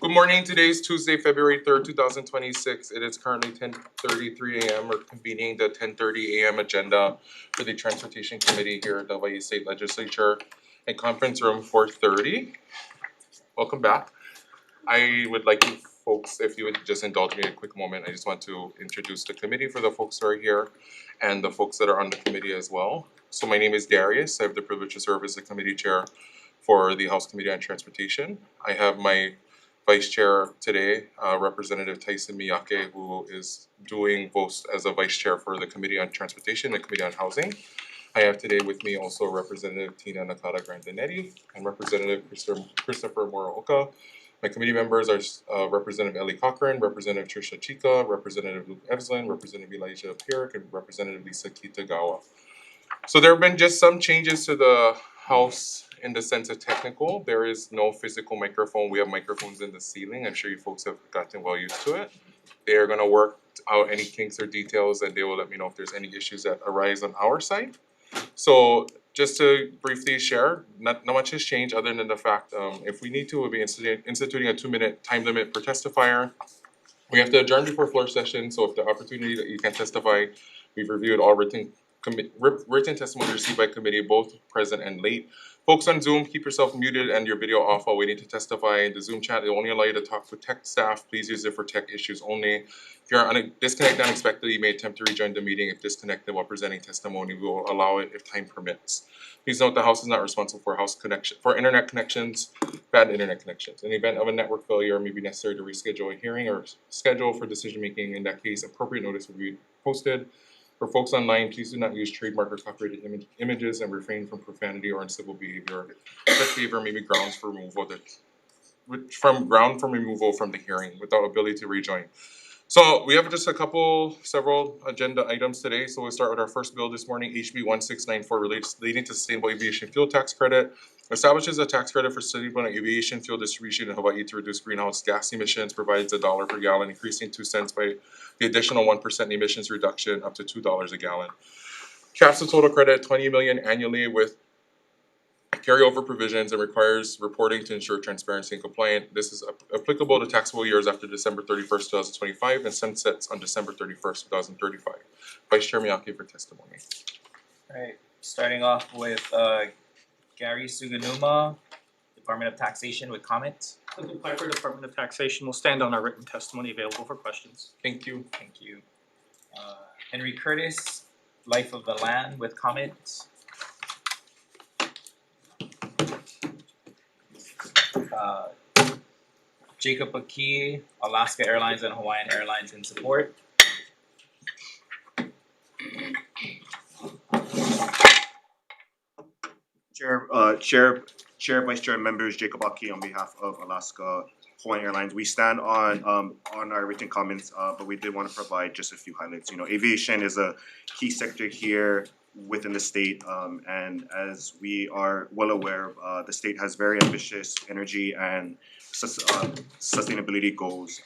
Good morning. Today is Tuesday, February 3rd, 2026. It is currently 10:33 a.m. We're convening the 10:30 a.m. agenda for the Transportation Committee here at the Hawaii State Legislature in Conference Room 430. Welcome back. I would like you folks, if you would just indulge me a quick moment, I just want to introduce the committee for the folks who are here and the folks that are on the committee as well. So my name is Darius. I have the privilege to serve as the committee chair for the House Committee on Transportation. I have my vice chair today, Representative Tyson Miyake, who is doing both as a vice chair for the Committee on Transportation and the Committee on Housing. I have today with me also Representative Tina Nakata Grandinetti and Representative Christopher Muraoka. My committee members are Representative Ellie Cochran, Representative Trisha Chika, Representative Luke Evslin, Representative Elijah Pierrick, and Representative Lisa Kitagawa. So there have been just some changes to the House in the sense of technical. There is no physical microphone. We have microphones in the ceiling. I'm sure you folks have gotten well used to it. They are going to work out any kinks or details, and they will let me know if there's any issues that arise on our side. So just to briefly share, not much has changed other than the fact if we need to, we'll be instituting a 2-minute time limit per testifier. We have to adjourn before floor session, so if the opportunity that you can testify, we've reviewed all written testimony received by committee, both present and late. Folks on Zoom, keep yourself muted and your video off while waiting to testify. The Zoom chat, they only allow you to talk with tech staff. Please use it for tech issues only. If you're disconnected unexpectedly, you may attempt to rejoin the meeting. If disconnected while presenting testimony, we will allow it if time permits. Please note the House is not responsible for internet connections, bad internet connections. In the event of a network failure, it may be necessary to reschedule a hearing or schedule for decision making. In that case, appropriate notice will be posted. For folks online, please do not use trademark or copyrighted images and refrain from profanity or uncivil behavior. Such behavior may be grounds for removal from the hearing without ability to rejoin. So we have just several agenda items today. So we'll start with our first bill this morning, HB 1694, relating to sustainable aviation fuel tax credit. Establishes a tax credit for sustainable aviation fuel distribution in Hawaii to reduce greenhouse gas emissions, provides $1 per gallon, increasing 2 cents by the additional 1% emissions reduction up to $2 a gallon. Caps the total credit at $20 million annually with carryover provisions and requires reporting to ensure transparency and compliance. This is applicable to taxable years after December 31st, 2025 and sunsets on December 31st, 2035. Vice Chair Miyake for testimony. All right, starting off with Gary Suganuma, Department of Taxation with comments. The Piper Department of Taxation will stand on our written testimony available for questions. Thank you. Thank you. Henry Curtis, Life of the Land with comments. Jacob Aki, Alaska Airlines and Hawaiian Airlines in support. Chair, Vice Chair, and members, Jacob Aki on behalf of Alaska Hawaiian Airlines. We stand on our written comments, but we did want to provide just a few highlights. Aviation is a key sector here within the state, and as we are well aware, the state has very ambitious energy and sustainability goals,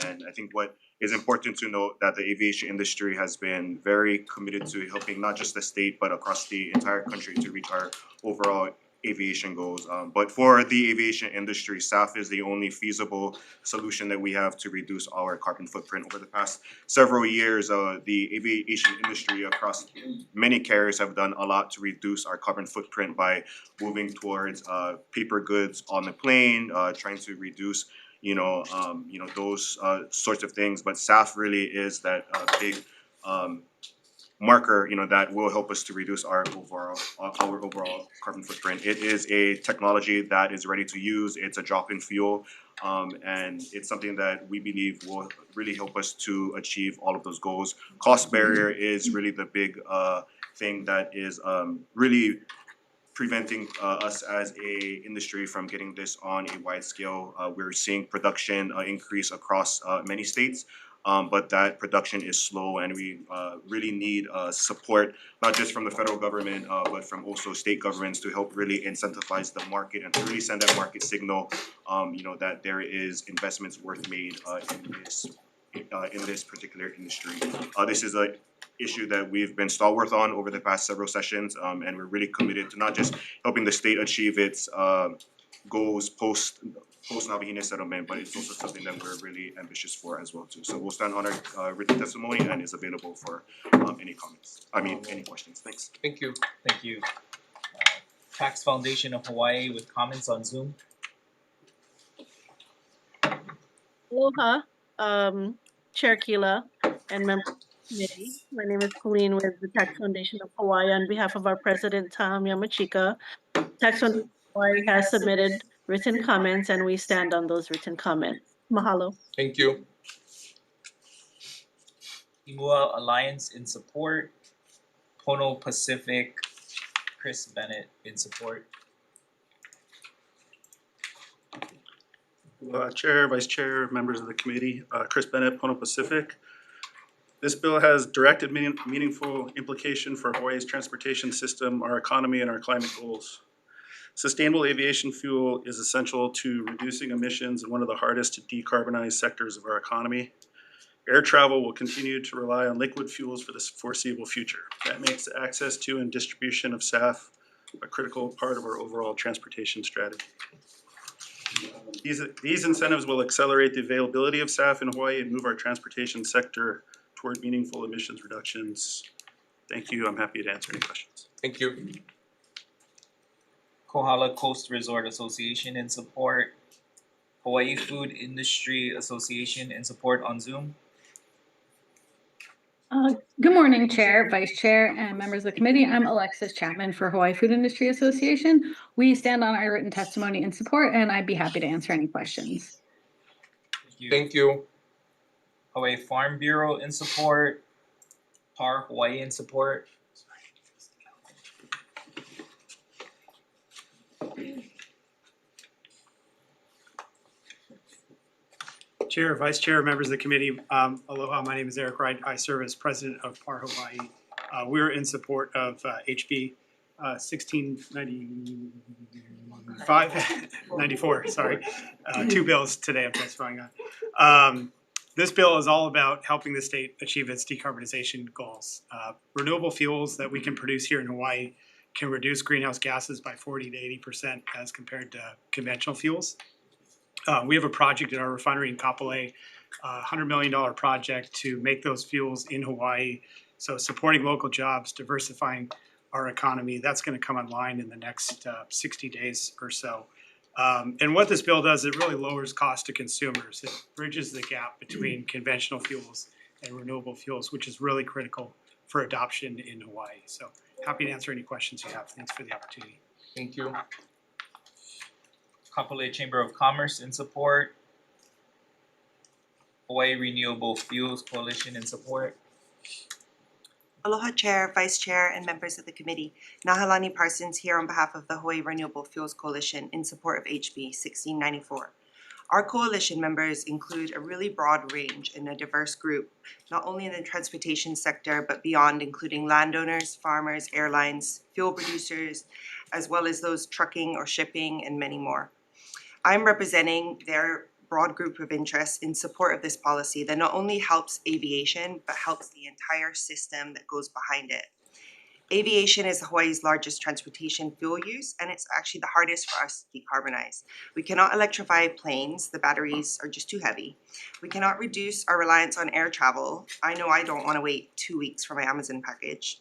and I think what is important to note that the aviation industry has been very committed to helping not just the state but across the entire country to reach our overall aviation goals. But for the aviation industry, SAF is the only feasible solution that we have to reduce our carbon footprint. Over the past several years, the aviation industry across many carriers have done a lot to reduce our carbon footprint by moving towards paper goods on the plane, trying to reduce those sorts of things. But SAF really is that big marker, that will help us to reduce our overall carbon footprint. It is a technology that is ready to use. It's a drop-in fuel, and it's something that we believe will really help us to achieve all of those goals. Cost barrier is really the big thing that is really preventing us as a industry from getting this on a wide scale. We're seeing production increase across many states. But that production is slow, and we really need support, not just from the federal government, but from also state governments to help really incentivize the market and to really send that market signal, that there is investments worth made in this particular industry. This is a issue that we've been stalwart on over the past several sessions, and we're really committed to not just helping the state achieve its goals post post-Navajena settlement, but it's also something that we're really ambitious for as well too. So we'll stand on our written testimony and is available for any comments, any questions. Thanks. Thank you. Thank you. Tax Foundation of Hawaii with comments on Zoom. Aloha, Chair Keela and members of the committee. My name is Colleen with the Tax Foundation of Hawaii on behalf of our president, Tom Yamachika. Tax Foundation of Hawaii has submitted written comments and we stand on those written comments. Mahalo. Thank you. Imua Alliance in support. Pono Pacific, Chris Bennett in support. Chair, Vice Chair, members of the committee, Chris Bennett, Pono Pacific. This bill has direct and meaningful implication for Hawaii's transportation system, our economy, and our climate goals. Sustainable aviation fuel is essential to reducing emissions in one of the hardest to decarbonize sectors of our economy. Air travel will continue to rely on liquid fuels for the foreseeable future. That makes access to and distribution of SAF a critical part of our overall transportation strategy. These incentives will accelerate the availability of SAF in Hawaii and move our transportation sector toward meaningful emissions reductions. Thank you. I'm happy to answer any questions. Thank you. Kohala Coast Resort Association in support. Hawaii Food Industry Association in support on Zoom. Good morning, Chair, Vice Chair, and members of the committee. I'm Alexis Chapman for Hawaii Food Industry Association. We stand on our written testimony in support, and I'd be happy to answer any questions. Thank you. Hawaii Farm Bureau in support. PAR Hawaii in support. Chair, Vice Chair, members of the committee, aloha, my name is Eric Wright. I serve as president of PAR Hawaii. We're in support of HB 1694, sorry. Two bills today I'm testifying on. This bill is all about helping the state achieve its decarbonization goals. Renewable fuels that we can produce here in Hawaii can reduce greenhouse gases by 40 to 80% as compared to conventional fuels. We have a project at our refinery in Kapolei, $100 million project to make those fuels in Hawaii. So supporting local jobs, diversifying our economy, that's going to come online in the next 60 days or so. And what this bill does, it really lowers cost to consumers. It bridges the gap between conventional fuels and renewable fuels, which is really critical for adoption in Hawaii. So happy to answer any questions you have. Thanks for the opportunity. Thank you. Kapolei Chamber of Commerce in support. Hawaii Renewable Fuels Coalition in support. Aloha Chair, Vice Chair, and members of the committee. Nahalani Parsons here on behalf of the Hawaii Renewable Fuels Coalition in support of HB 1694. Our coalition members include a really broad range and a diverse group, not only in the transportation sector, but beyond, including landowners, farmers, airlines, fuel producers, as well as those trucking or shipping, and many more. I'm representing their broad group of interests in support of this policy that not only helps aviation, but helps the entire system that goes behind it. Aviation is Hawaii's largest transportation fuel use, and it's actually the hardest for us to decarbonize. We cannot electrify planes, the batteries are just too heavy. We cannot reduce our reliance on air travel. I know I don't want to wait 2 weeks for my Amazon package.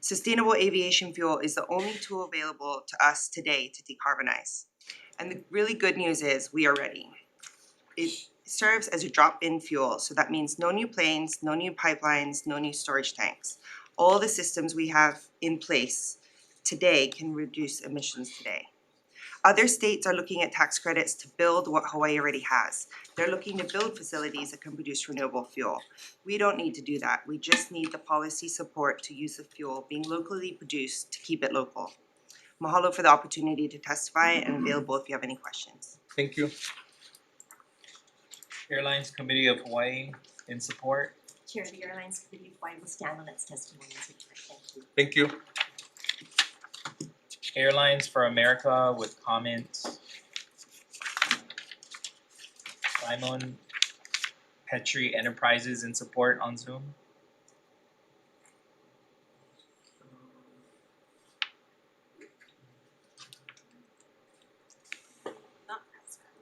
Sustainable aviation fuel is the only tool available to us today to decarbonize. And the really good news is we are ready. It serves as a drop-in fuel, so that means no new planes, no new pipelines, no new storage tanks. All the systems we have in place today can reduce emissions today. Other states are looking at tax credits to build what Hawaii already has. They're looking to build facilities that can produce renewable fuel. We don't need to do that. We just need the policy support to use the fuel being locally produced to keep it local. Mahalo for the opportunity to testify and available if you have any questions. Thank you. Airlines Committee of Hawaii in support. Chair of the Airlines Committee of Hawaii will stand on its testimony in support. Thank you. Airlines for America with comments. Simon Petrie Enterprises in support on Zoom.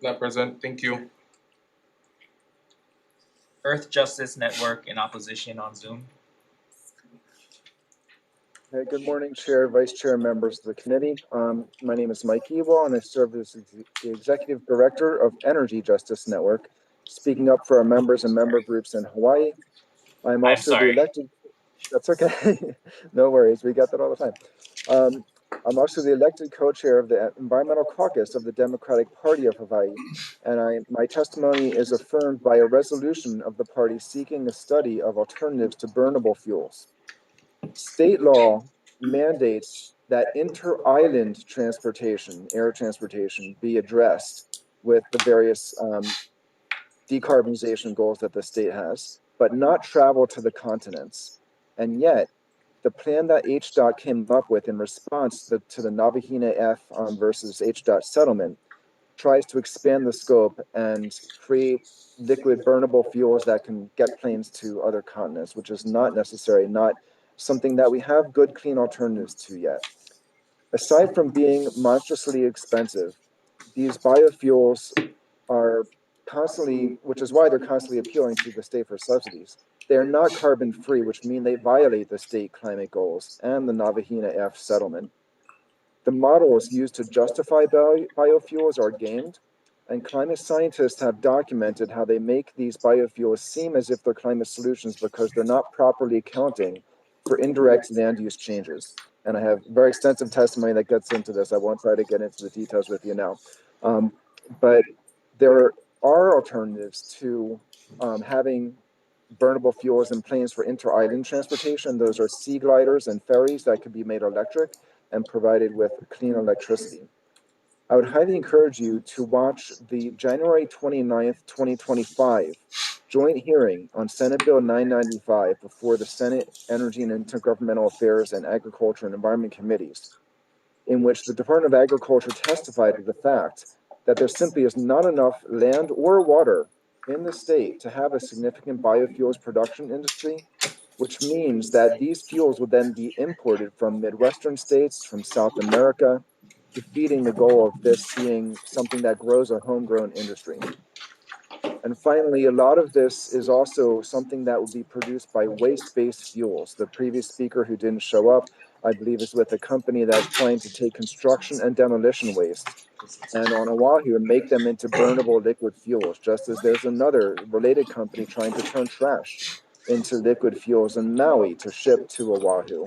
Not present, thank you. Earth Justice Network in opposition on Zoom. Hey, good morning, Chair, Vice Chair, and members of the committee. My name is Mike Ewell, and I serve as the Executive Director of Energy Justice Network, speaking up for our members and member groups in Hawaii. I'm also the elected. That's okay. No worries. We got that all the time. I'm also the elected co-chair of the Environmental Caucus of the Democratic Party of Hawaii, and my testimony is affirmed by a resolution of the party seeking a study of alternatives to burnable fuels. State law mandates that inter-island transportation, air transportation, be addressed with the various decarbonization goals that the state has, but not travel to the continents. And yet, the plan that HDOT came up with in response to the Navahina F versus HDOT settlement tries to expand the scope and create liquid burnable fuels that can get planes to other continents, which is not necessary, not something that we have good clean alternatives to yet. Aside from being monstrously expensive, these biofuels are constantly, which is why they're constantly appealing to the state for subsidies. They're not carbon free, which means they violate the state climate goals and the Navahina F settlement. The models used to justify biofuels are gamed, and climate scientists have documented how they make these biofuels seem as if they're climate solutions because they're not properly accounting for indirect land use changes. And I have very extensive testimony that gets into this. I won't try to get into the details with you now. But there are alternatives to having burnable fuels in planes for inter-island transportation. Those are sea gliders and ferries that could be made electric and provided with clean electricity. I would highly encourage you to watch the January 29th, 2025 joint hearing on Senate Bill 995 before the Senate Energy and Intergovernmental Affairs and Agriculture and Environment Committees, in which the Department of Agriculture testified to the fact that there simply is not enough land or water in the state to have a significant biofuels production industry, which means that these fuels would then be imported from Midwestern states, from South America, defeating the goal of this being something that grows a homegrown industry. And finally, a lot of this is also something that would be produced by waste-based fuels. The previous speaker who didn't show up, I believe, is with a company that's trying to take construction and demolition waste and on Oahu and make them into burnable liquid fuels, just as there's another related company trying to turn trash into liquid fuels in Maui to ship to Oahu.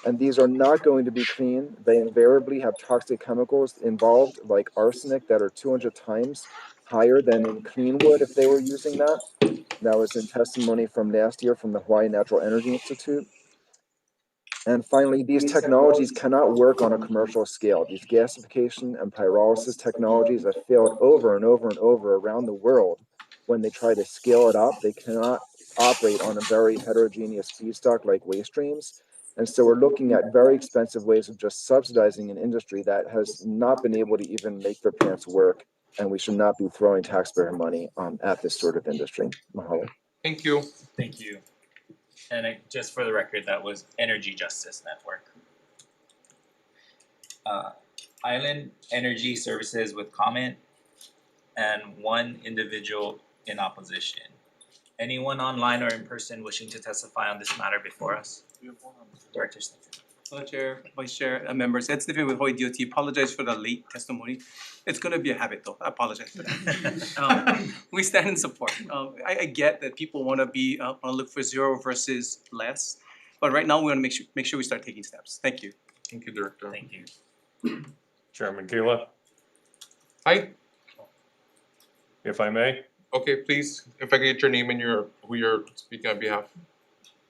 And these are not going to be clean. They invariably have toxic chemicals involved, like arsenic, that are 200 times higher than in clean wood if they were using that. That was in testimony from last year from the Hawaii Natural Energy Institute. And finally, these technologies cannot work on a commercial scale. These gasification and pyrolysis technologies have failed over and over and over around the world. When they try to scale it up, they cannot operate on a very heterogeneous feedstock like waste streams. And so we're looking at very expensive ways of just subsidizing an industry that has not been able to even make their plants work. And we should not be throwing taxpayer money at this sort of industry. Mahalo. Thank you. Thank you. And just for the record, that was Energy Justice Network. Island Energy Services with comment, and one individual in opposition. Anyone online or in person wishing to testify on this matter before us? Director Stephen. Hello, Chair, Vice Chair, and members. Ed Stephen with Hawaii DOT. Apologize for the late testimony. It's going to be a habit, though. I apologize for that. We stand in support. I get that people want to look for zero versus less, but right now we want to make sure we start taking steps. Thank you. Thank you, Director. Thank you. Chairman Gila, Hi. if I may. Okay, please, if I could get your name and who you're speaking on behalf.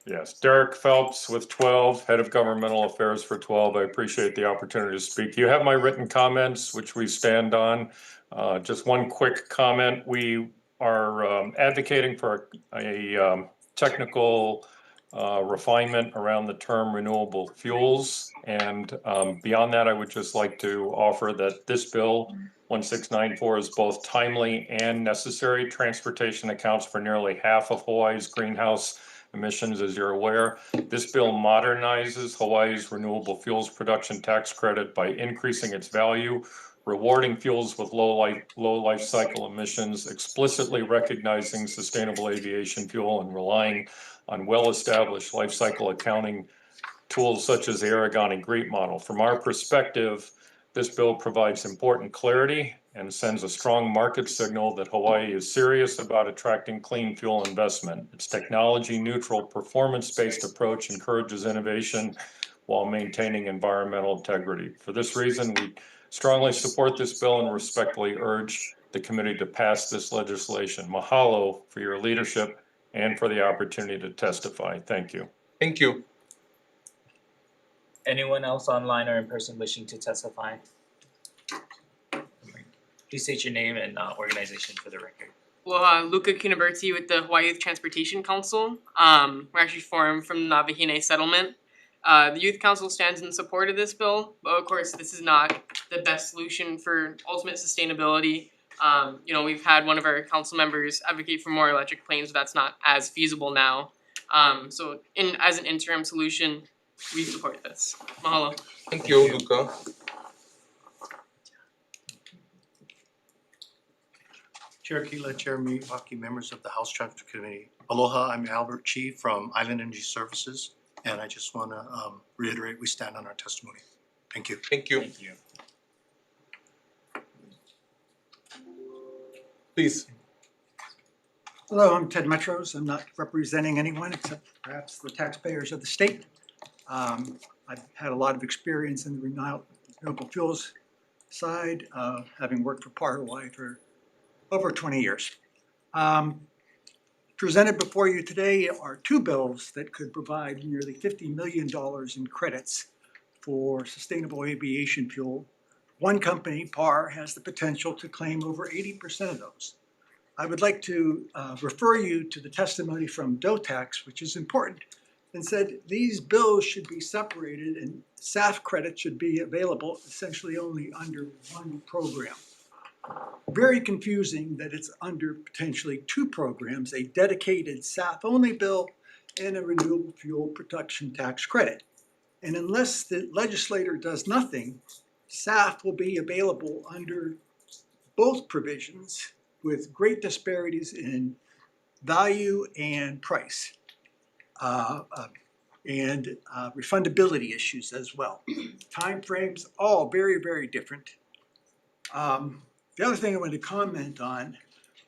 Yes, Derek Phelps with 12, Head of Governmental Affairs for 12. I appreciate the opportunity to speak. You have my written comments, which we stand on. Just one quick comment. We are advocating for a technical refinement around the term renewable fuels. And beyond that, I would just like to offer that this bill, 1694, is both timely and necessary. Transportation accounts for nearly half of Hawaii's greenhouse emissions, as you're aware. This bill modernizes Hawaii's renewable fuels production tax credit by increasing its value, rewarding fuels with low life cycle emissions, explicitly recognizing sustainable aviation fuel, and relying on well-established life cycle accounting tools such as the Aragon and GREET model. From our perspective, this bill provides important clarity and sends a strong market signal that Hawaii is serious about attracting clean fuel investment. Its technology-neutral, performance-based approach encourages innovation while maintaining environmental integrity. For this reason, we strongly support this bill and respectfully urge the committee to pass this legislation. Mahalo for your leadership and for the opportunity to testify. Thank you. Thank you. Anyone else online or in person wishing to testify? Please state your name and organization for the record. Aloha, Luca Kinaberti with the Hawaii Youth Transportation Council. We're actually formed from the Navahine settlement. The Youth Council stands in support of this bill, but of course this is not the best solution for ultimate sustainability. We've had one of our council members advocate for more electric planes, but that's not as feasible now. So as an interim solution, we support this. Mahalo. Thank you, Luca. Chair Kila, Chair Miyawaki, members of the House Transport Committee. Aloha, I'm Albert Chi from Island Energy Services, and I just want to reiterate we stand on our testimony. Thank you. Thank you. Thank you. Please. Hello, I'm Ted Metros. I'm not representing anyone except perhaps the taxpayers of the state. I've had a lot of experience in the renewable fuels side, having worked for Par Hawaii for over 20 years. Presented before you today are two bills that could provide nearly $50 million in credits for sustainable aviation fuel. One company, Par, has the potential to claim over 80% of those. I would like to refer you to the testimony from DOTAX, which is important, and said these bills should be separated and SAF credits should be available essentially only under one program. Very confusing that it's under potentially two programs, a dedicated SAF-only bill and a renewable fuel production tax credit. And unless the legislator does nothing, SAF will be available under both provisions with great disparities in value and price. And refundability issues as well. Timeframes, all very, very different. The other thing I wanted to comment on,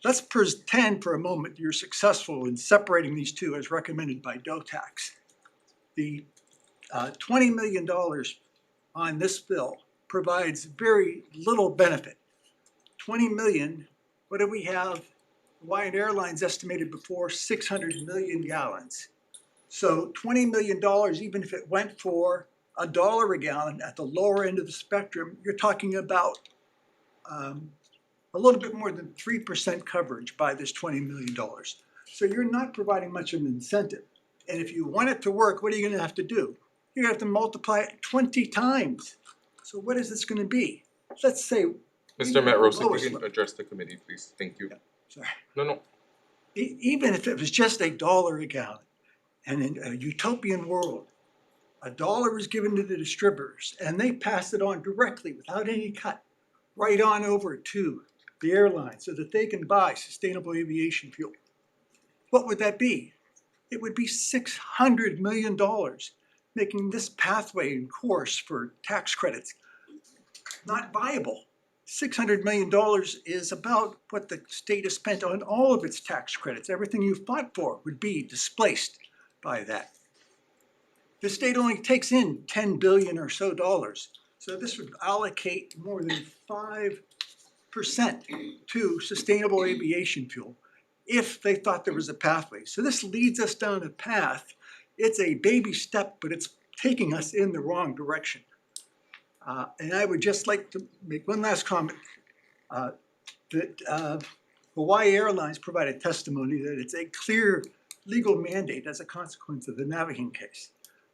let's pretend for a moment you're successful in separating these two as recommended by DOTAX. The $20 million on this bill provides very little benefit. 20 million, what do we have? Hawaiian Airlines estimated before 600 million gallons. So $20 million, even if it went for $1 a gallon at the lower end of the spectrum, you're talking about a little bit more than 3% coverage by this $20 million. So you're not providing much of an incentive. And if you want it to work, what are you going to have to do? You're going to have to multiply it 20 times. So what is this going to be? Let's say Mr. Metros, if you can address the committee, please. Thank you. Sorry. No. Even if it was just $1 a gallon, and in a utopian world, $1 is given to the distributors, and they pass it on directly without any cut, right on over to the airline so that they can buy sustainable aviation fuel. What would that be? It would be $600 million, making this pathway and course for tax credits not viable. $600 million is about what the state has spent on all of its tax credits. Everything you fought for would be displaced by that. The state only takes in $10 billion or so dollars. So this would allocate more than 5% to sustainable aviation fuel if they thought there was a pathway. So this leads us down a path. It's a baby step, but it's taking us in the wrong direction. And I would just like to make one last comment that Hawaii Airlines provided testimony that it's a clear legal mandate as a consequence of the Navahin case.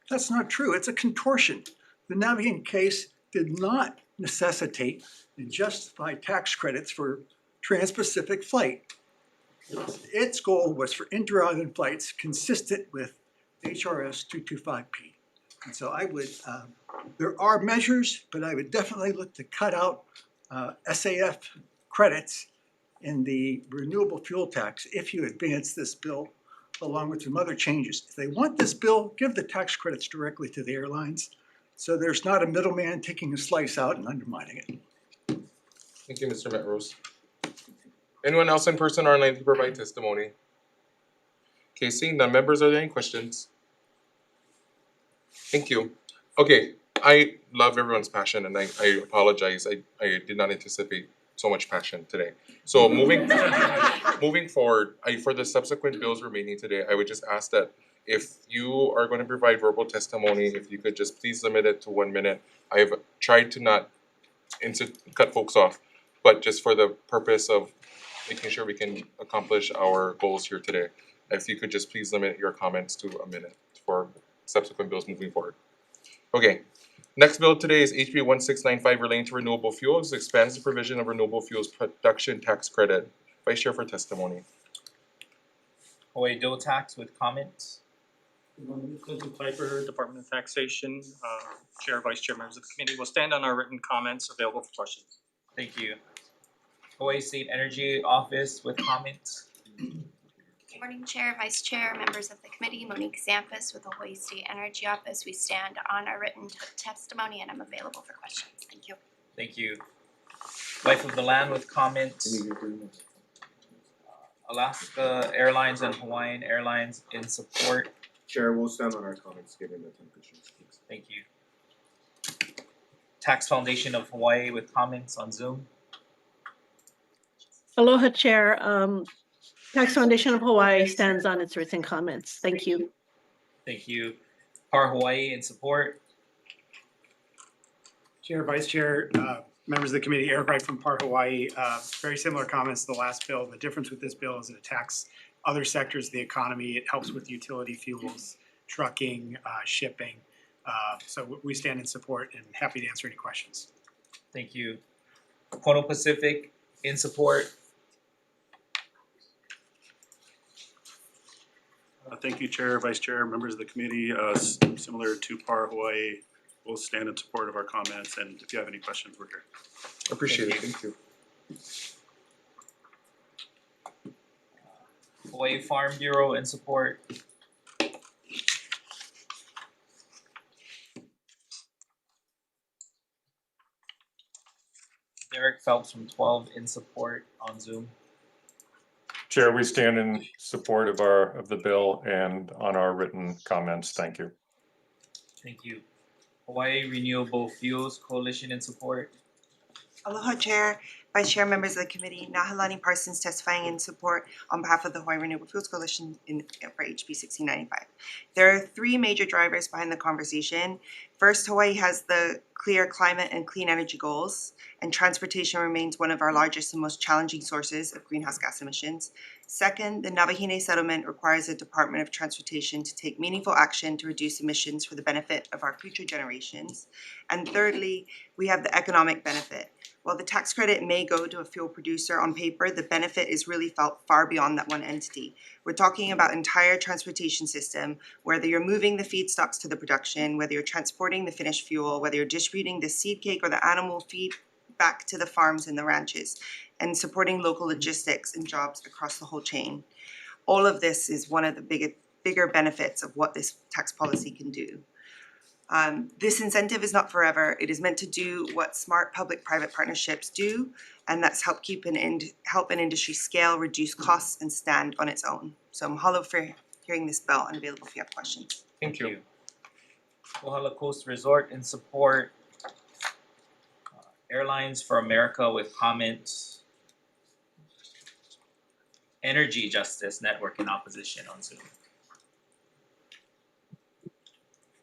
That's not true. It's a contortion. The Navahin case did not necessitate and justify tax credits for trans-Pacific flight. Its goal was for inter-island flights consistent with HRS 225P. And so I would, there are measures, but I would definitely look to cut out SAF credits in the renewable fuel tax if you advance this bill along with some other changes. If they want this bill, give the tax credits directly to the airlines so there's not a middleman taking a slice out and undermining it. Thank you, Mr. Metrose. Anyone else in person or online to provide testimony? Okay, seeing none, members, are there any questions? Thank you. Okay, I love everyone's passion and I apologize. I did not anticipate so much passion today. So moving forward, for the subsequent bills remaining today, I would just ask that if you are going to provide verbal testimony, if you could just please limit it to 1 minute. I've tried to not cut folks off, but just for the purpose of making sure we can accomplish our goals here today, if you could just please limit your comments to 1 minute for subsequent bills moving forward. Okay, next bill today is HB 1695 relating to renewable fuels, expands the provision of renewable fuels production tax credit. Vice Chair for testimony. Hawaii Dual Tax with comments. Clinton Piper, Department of Taxation, Chair, Vice Chair, members of the committee will stand on our written comments available for questions. Thank you. Hawaii State Energy Office with comments. Good morning, Chair, Vice Chair, members of the committee. Monique Zampis with the Hawaii State Energy Office. We stand on our written testimony and I'm available for questions. Thank you. Thank you. Life of the Land with comments. Alaska Airlines and Hawaiian Airlines in support. Chair, we'll stand on our comments given the temperatures. Thank you. Tax Foundation of Hawaii with comments on Zoom. Aloha, Chair. Tax Foundation of Hawaii stands on its written comments. Thank you. Thank you. PAR Hawaii in support. Chair, Vice Chair, members of the committee, Eric Wright from PAR Hawaii. Very similar comments to the last bill. The difference with this bill is it attacks other sectors of the economy. It helps with utility fuels, trucking, shipping. So we stand in support and happy to answer any questions. Thank you. Pono Pacific in support. Thank you, Chair, Vice Chair, members of the committee. Similar to PAR Hawaii, we'll stand in support of our comments, and if you have any questions, we're here. Appreciate it. Thank you. Hawaii Farm Bureau in support. Derek Phelps from 12 in support on Zoom. Chair, we stand in support of the bill and on our written comments. Thank you. Thank you. Hawaii Renewable Fuels Coalition in support. Aloha, Chair, Vice Chair, members of the committee. Nahalani Parsons testifying in support on behalf of the Hawaii Renewable Fuels Coalition for HB 1695. There are three major drivers behind the conversation. First, Hawaii has the clear climate and clean energy goals, and transportation remains one of our largest and most challenging sources of greenhouse gas emissions. Second, the Navahine settlement requires the Department of Transportation to take meaningful action to reduce emissions for the benefit of our future generations. And thirdly, we have the economic benefit. While the tax credit may go to a fuel producer on paper, the benefit is really felt far beyond that one entity. We're talking about entire transportation system, whether you're moving the feedstocks to the production, whether you're transporting the finished fuel, whether you're distributing the seed cake or the animal feed back to the farms and the ranches, and supporting local logistics and jobs across the whole chain. All of this is one of the bigger benefits of what this tax policy can do. This incentive is not forever. It is meant to do what smart public-private partnerships do, and that's help an industry scale, reduce costs, and stand on its own. So mahalo for hearing this bill and available if you have questions. Thank you. Kohala Coast Resort in support. Airlines for America with comments. Energy Justice Network in opposition on Zoom.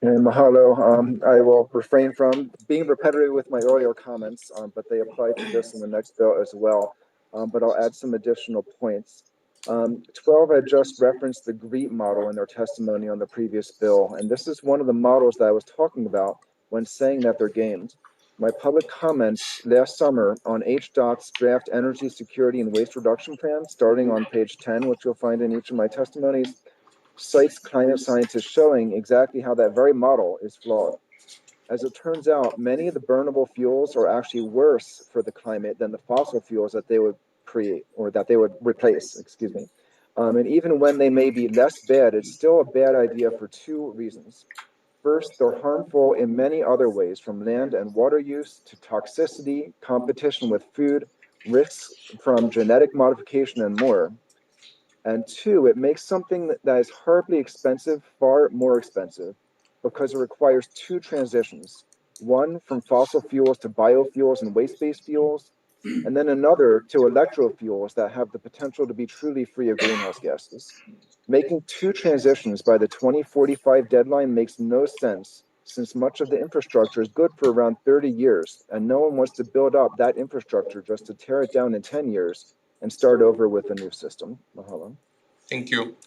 And mahalo, I will refrain from being repetitive with my earlier comments, but they apply to this and the next bill as well. But I'll add some additional points. 12 had just referenced the GREET model in their testimony on the previous bill, and this is one of the models that I was talking about when saying that they're gamed. My public comments last summer on HDOT's draft energy security and waste reduction plan, starting on page 10, which you'll find in each of my testimonies, cites climate scientists showing exactly how that very model is flawed. As it turns out, many of the burnable fuels are actually worse for the climate than the fossil fuels that they would create or that they would replace, excuse me. And even when they may be less bad, it's still a bad idea for two reasons. First, they're harmful in many other ways, from land and water use to toxicity, competition with food, risks from genetic modification, and more. And two, it makes something that is horribly expensive far more expensive because it requires two transitions. One from fossil fuels to biofuels and waste-based fuels, and then another to electrofuels that have the potential to be truly free of greenhouse gases. Making two transitions by the 2045 deadline makes no sense, since much of the infrastructure is good for around 30 years, and no one wants to build up that infrastructure just to tear it down in 10 years and start over with a new system. Mahalo. Thank you.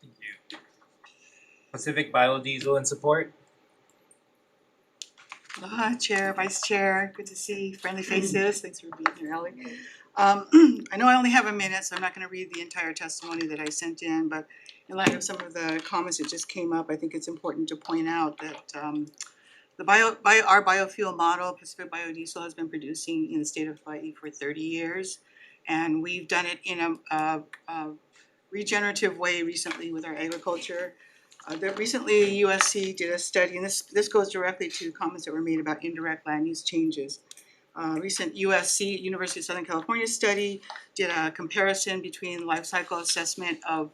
Thank you. Pacific Biodiesel in support. Aloha, Chair, Vice Chair, good to see friendly faces. Thanks for being here, Ellie. I know I only have a minute, so I'm not going to read the entire testimony that I sent in, but in light of some of the comments that just came up, I think it's important to point out that our biofuel model, Pacific Biodiesel, has been producing in the state of Hawaii for 30 years, and we've done it in a regenerative way recently with our agriculture. Recently, USC did a study, and this goes directly to comments that were made about indirect land use changes. Recent USC, University of Southern California study, did a comparison between life cycle assessment of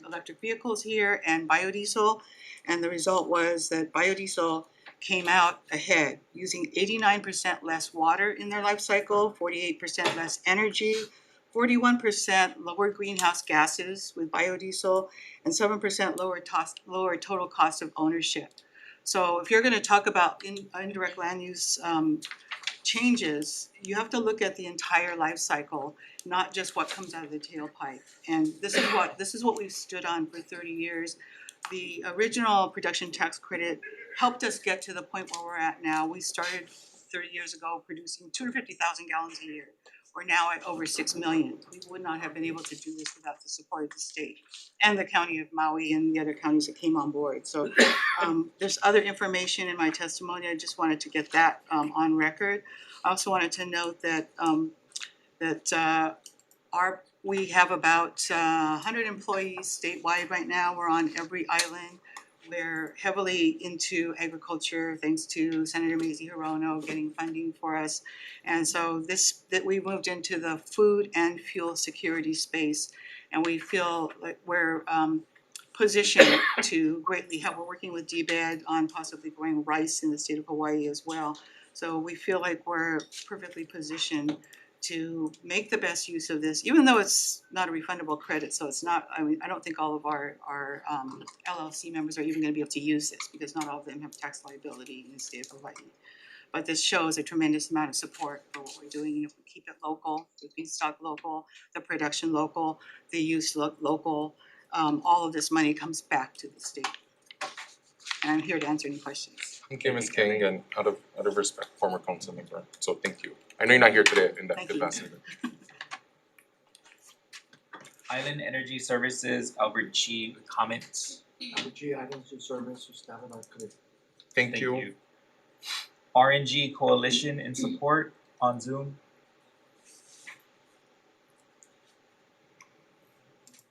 electric vehicles here and biodiesel, and the result was that biodiesel came out ahead, using 89% less water in their life cycle, 48% less energy, 41% lower greenhouse gases with biodiesel, and 7% lower total cost of ownership. So if you're going to talk about indirect land use changes, you have to look at the entire life cycle, not just what comes out of the tailpipe. And this is what we've stood on for 30 years. The original production tax credit helped us get to the point where we're at now. We started 30 years ago producing 250,000 gallons a year. We're now at over 6 million. We would not have been able to do this without the support of the state and the county of Maui and the other counties that came on board. So there's other information in my testimony. I just wanted to get that on record. I also wanted to note that we have about 100 employees statewide right now. We're on every island. We're heavily into agriculture, thanks to Senator Mazie Hirono getting funding for us. And so that we moved into the food and fuel security space, and we feel like we're positioned to greatly help. We're working with DBED on possibly growing rice in the state of Hawaii as well. So we feel like we're perfectly positioned to make the best use of this, even though it's not a refundable credit. So it's not, I mean, I don't think all of our LLC members are even going to be able to use this, because not all of them have tax liability in the state of Hawaii. But this shows a tremendous amount of support for what we're doing. And if we keep it local, the feedstock local, the production local, the use local, all of this money comes back to the state. And I'm here to answer any questions. Thank you, Ms. King, and out of respect, former council member. So thank you. I know you're not here today in that Thank you. capacity. Island Energy Services, Albert Chi with comments. Energy items and services stand on our committee. Thank you. RNG Coalition in support on Zoom.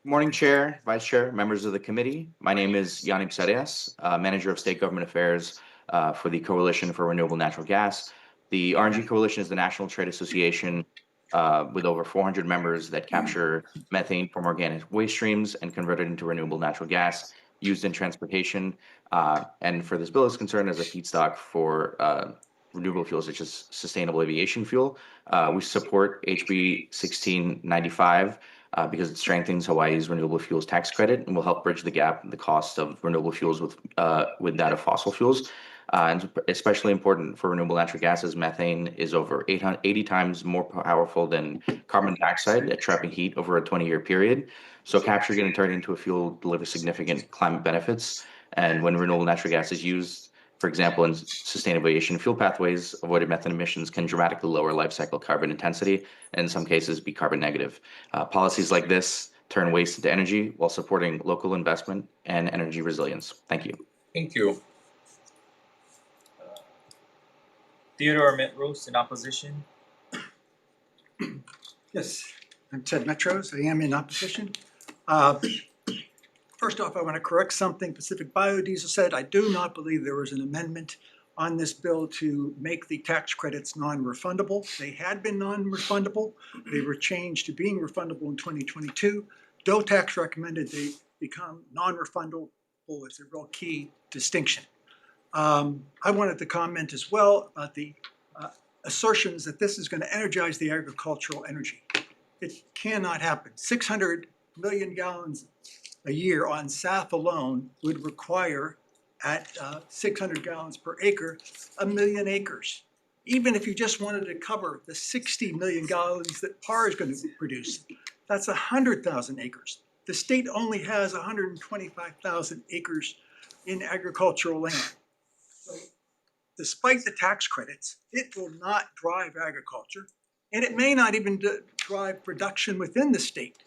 Morning, Chair, Vice Chair, members of the committee. My name is Yannick Sareas, Manager of State Government Affairs for the Coalition for Renewable Natural Gas. The RNG Coalition is the national trade association with over 400 members that capture methane from organic waste streams and convert it into renewable natural gas used in transportation. And for this bill is concerned as a feedstock for renewable fuels such as sustainable aviation fuel. We support HB 1695 because it strengthens Hawaii's renewable fuels tax credit and will help bridge the gap in the cost of renewable fuels with that of fossil fuels. And especially important for renewable natural gas as methane is over 80 times more powerful than carbon dioxide at trapping heat over a 20-year period. So capturing it and turning into a fuel delivers significant climate benefits. And when renewable natural gas is used For example, in sustainable aviation fuel pathways, avoided methane emissions can dramatically lower life cycle carbon intensity, and in some cases be carbon negative. Policies like this turn waste into energy while supporting local investment and energy resilience. Thank you. Thank you. Theodore Metros in opposition. Yes, I'm Ted Metros. I am in opposition. First off, I want to correct something Pacific Biodiesel said. I do not believe there was an amendment on this bill to make the tax credits non-refundable. They had been non-refundable. They were changed to being refundable in 2022. DOTAX recommended they become non-refundable. It's a real key distinction. I wanted to comment as well about the assertions that this is going to energize the agricultural energy. It cannot happen. 600 million gallons a year on SAF alone would require, at 600 gallons per acre, 1 million acres. Even if you just wanted to cover the 60 million gallons that PAR is going to produce, that's 100,000 acres. The state only has 125,000 acres in agricultural land. So despite the tax credits, it will not drive agriculture, and it may not even drive production within the state.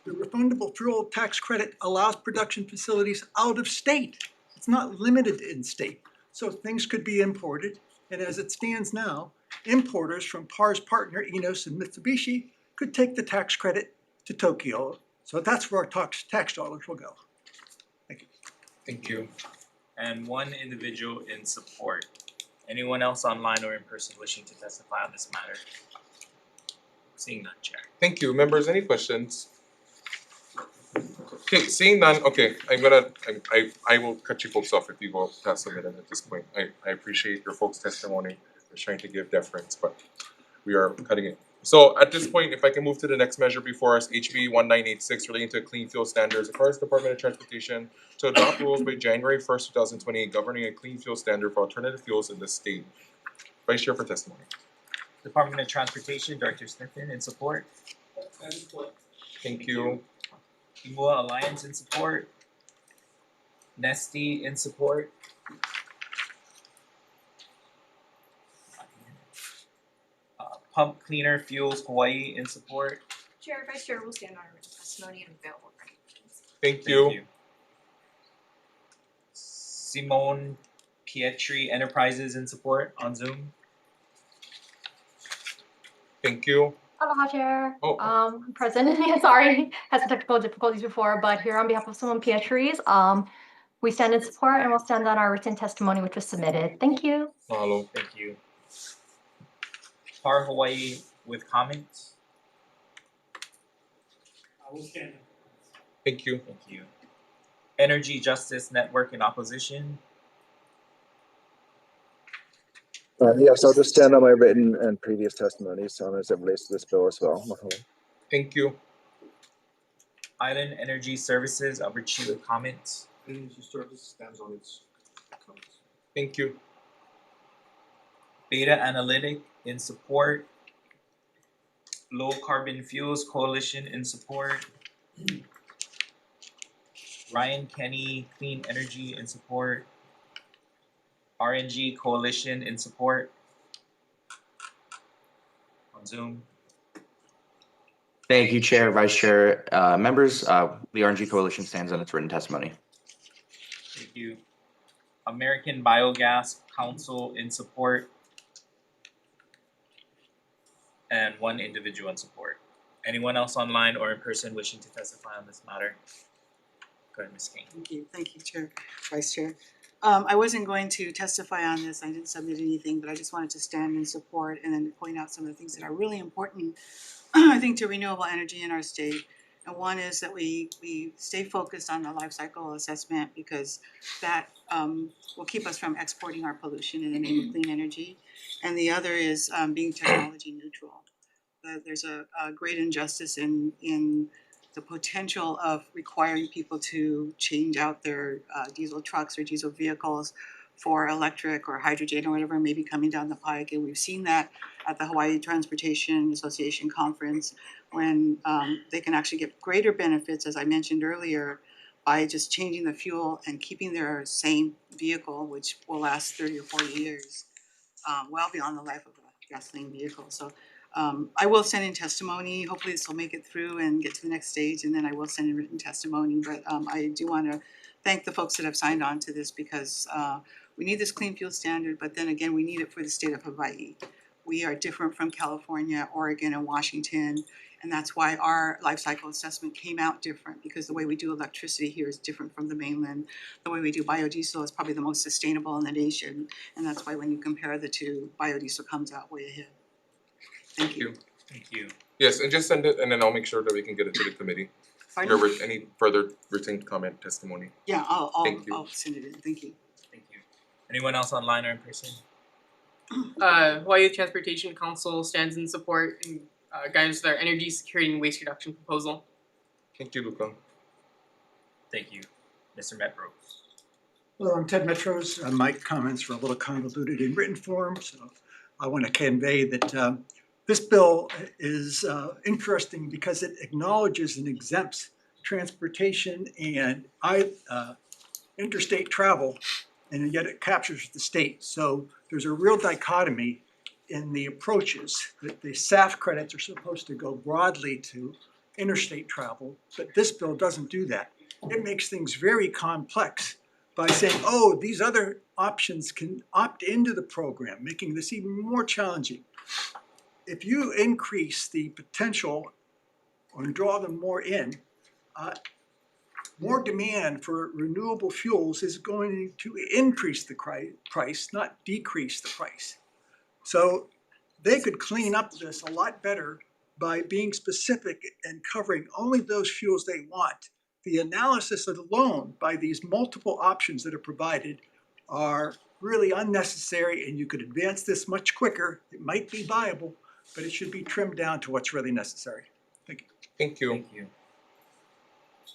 The refundable fuel tax credit allows production facilities out of state. It's not limited in state. So things could be imported, and as it stands now, importers from PAR's partner, Enos and Mitsubishi, could take the tax credit to Tokyo. So that's where our tax dollars will go. Thank you. Thank you. And one individual in support. Anyone else online or in person wishing to testify on this matter? Seeing none, Chair. Thank you. Members, any questions? Okay, seeing none, okay, I will cut you folks off if you go past a minute at this point. I appreciate your folks' testimony. We're trying to give deference, but we are cutting it. So at this point, if I can move to the next measure before us, HB 1986 relating to clean fuel standards, requires the Department of Transportation to adopt rules by January 1st, 2028 governing a clean fuel standard for alternative fuels in the state. Vice Chair for testimony. Department of Transportation, Director Sniffen in support. Thank you. Imua Alliance in support. Nesty in support. Pump Cleaner Fuels Hawaii in support. Chair, Vice Chair will stand on our written testimony and available for any questions. Thank you. Simone Pietri Enterprises in support on Zoom. Thank you. Aloha, Chair. Oh. Present. Sorry, had some technical difficulties before, but here on behalf of Simone Pietris, we stand in support and we'll stand on our written testimony which was submitted. Thank you. Mahalo. Thank you. PAR Hawaii with comments. I will stand. Thank you. Thank you. Energy Justice Network in opposition. Yes, I'll just stand on my written and previous testimonies as it relates to this bill as well. Thank you. Island Energy Services, Aberchi with comments. Energy Services stands on its comments. Thank you. Beta Analytic in support. Low Carbon Fuels Coalition in support. Ryan Kenny Clean Energy in support. RNG Coalition in support. On Zoom. Thank you, Chair, Vice Chair, members. The RNG Coalition stands on its written testimony. Thank you. American Biogas Council in support. And one individual in support. Anyone else online or in person wishing to testify on this matter? Go ahead, Ms. King. Thank you, Chair, Vice Chair. I wasn't going to testify on this. I didn't submit anything, but I just wanted to stand in support and then point out some of the things that are really important, I think, to renewable energy in our state. And one is that we stay focused on the life cycle assessment because that will keep us from exporting our pollution in the name of clean energy. And the other is being technology neutral. There's a great injustice in the potential of requiring people to change out their diesel trucks or diesel vehicles for electric or hydrogen or whatever may be coming down the pike. And we've seen that at the Hawaii Transportation Association conference when they can actually get greater benefits, as I mentioned earlier, by just changing the fuel and keeping their same vehicle, which will last 30 or 40 years, well beyond the life of a gasoline vehicle. So I will send in testimony. Hopefully this will make it through and get to the next stage, and then I will send in written testimony. But I do want to thank the folks that have signed on to this because we need this clean fuel standard, but then again, we need it for the state of Hawaii. We are different from California, Oregon, and Washington, and that's why our life cycle assessment came out different, because the way we do electricity here is different from the mainland. The way we do biodiesel is probably the most sustainable in the nation, and that's why when you compare the two, biodiesel comes out way ahead. Thank you. Thank you. Yes, and just send it, and then I'll make sure that we can get it to the committee. Pardon? Any further written comment, testimony? Yeah, Thank you. I'll send it in. Thank you. Thank you. Anyone else online or in person? Hawaii Youth Transportation Council stands in support and guidance with our energy security and waste reduction proposal. Thank you, Luca. Thank you. Mr. Metro. Hello, I'm Ted Metros. My comments were a little convoluted in written form, so I want to convey that this bill is interesting because it acknowledges and exempts transportation and interstate travel, and yet it captures the state. So there's a real dichotomy in the approaches. That the SAF credits are supposed to go broadly to interstate travel, but this bill doesn't do that. It makes things very complex by saying, oh, these other options can opt into the program, making this even more challenging. If you increase the potential or draw them more in, more demand for renewable fuels is going to increase the price, not decrease the price. So they could clean up this a lot better by being specific and covering only those fuels they want. The analysis alone by these multiple options that are provided are really unnecessary, and you could advance this much quicker. It might be viable, but it should be trimmed down to what's really necessary. Thank you. Thank you. Thank you.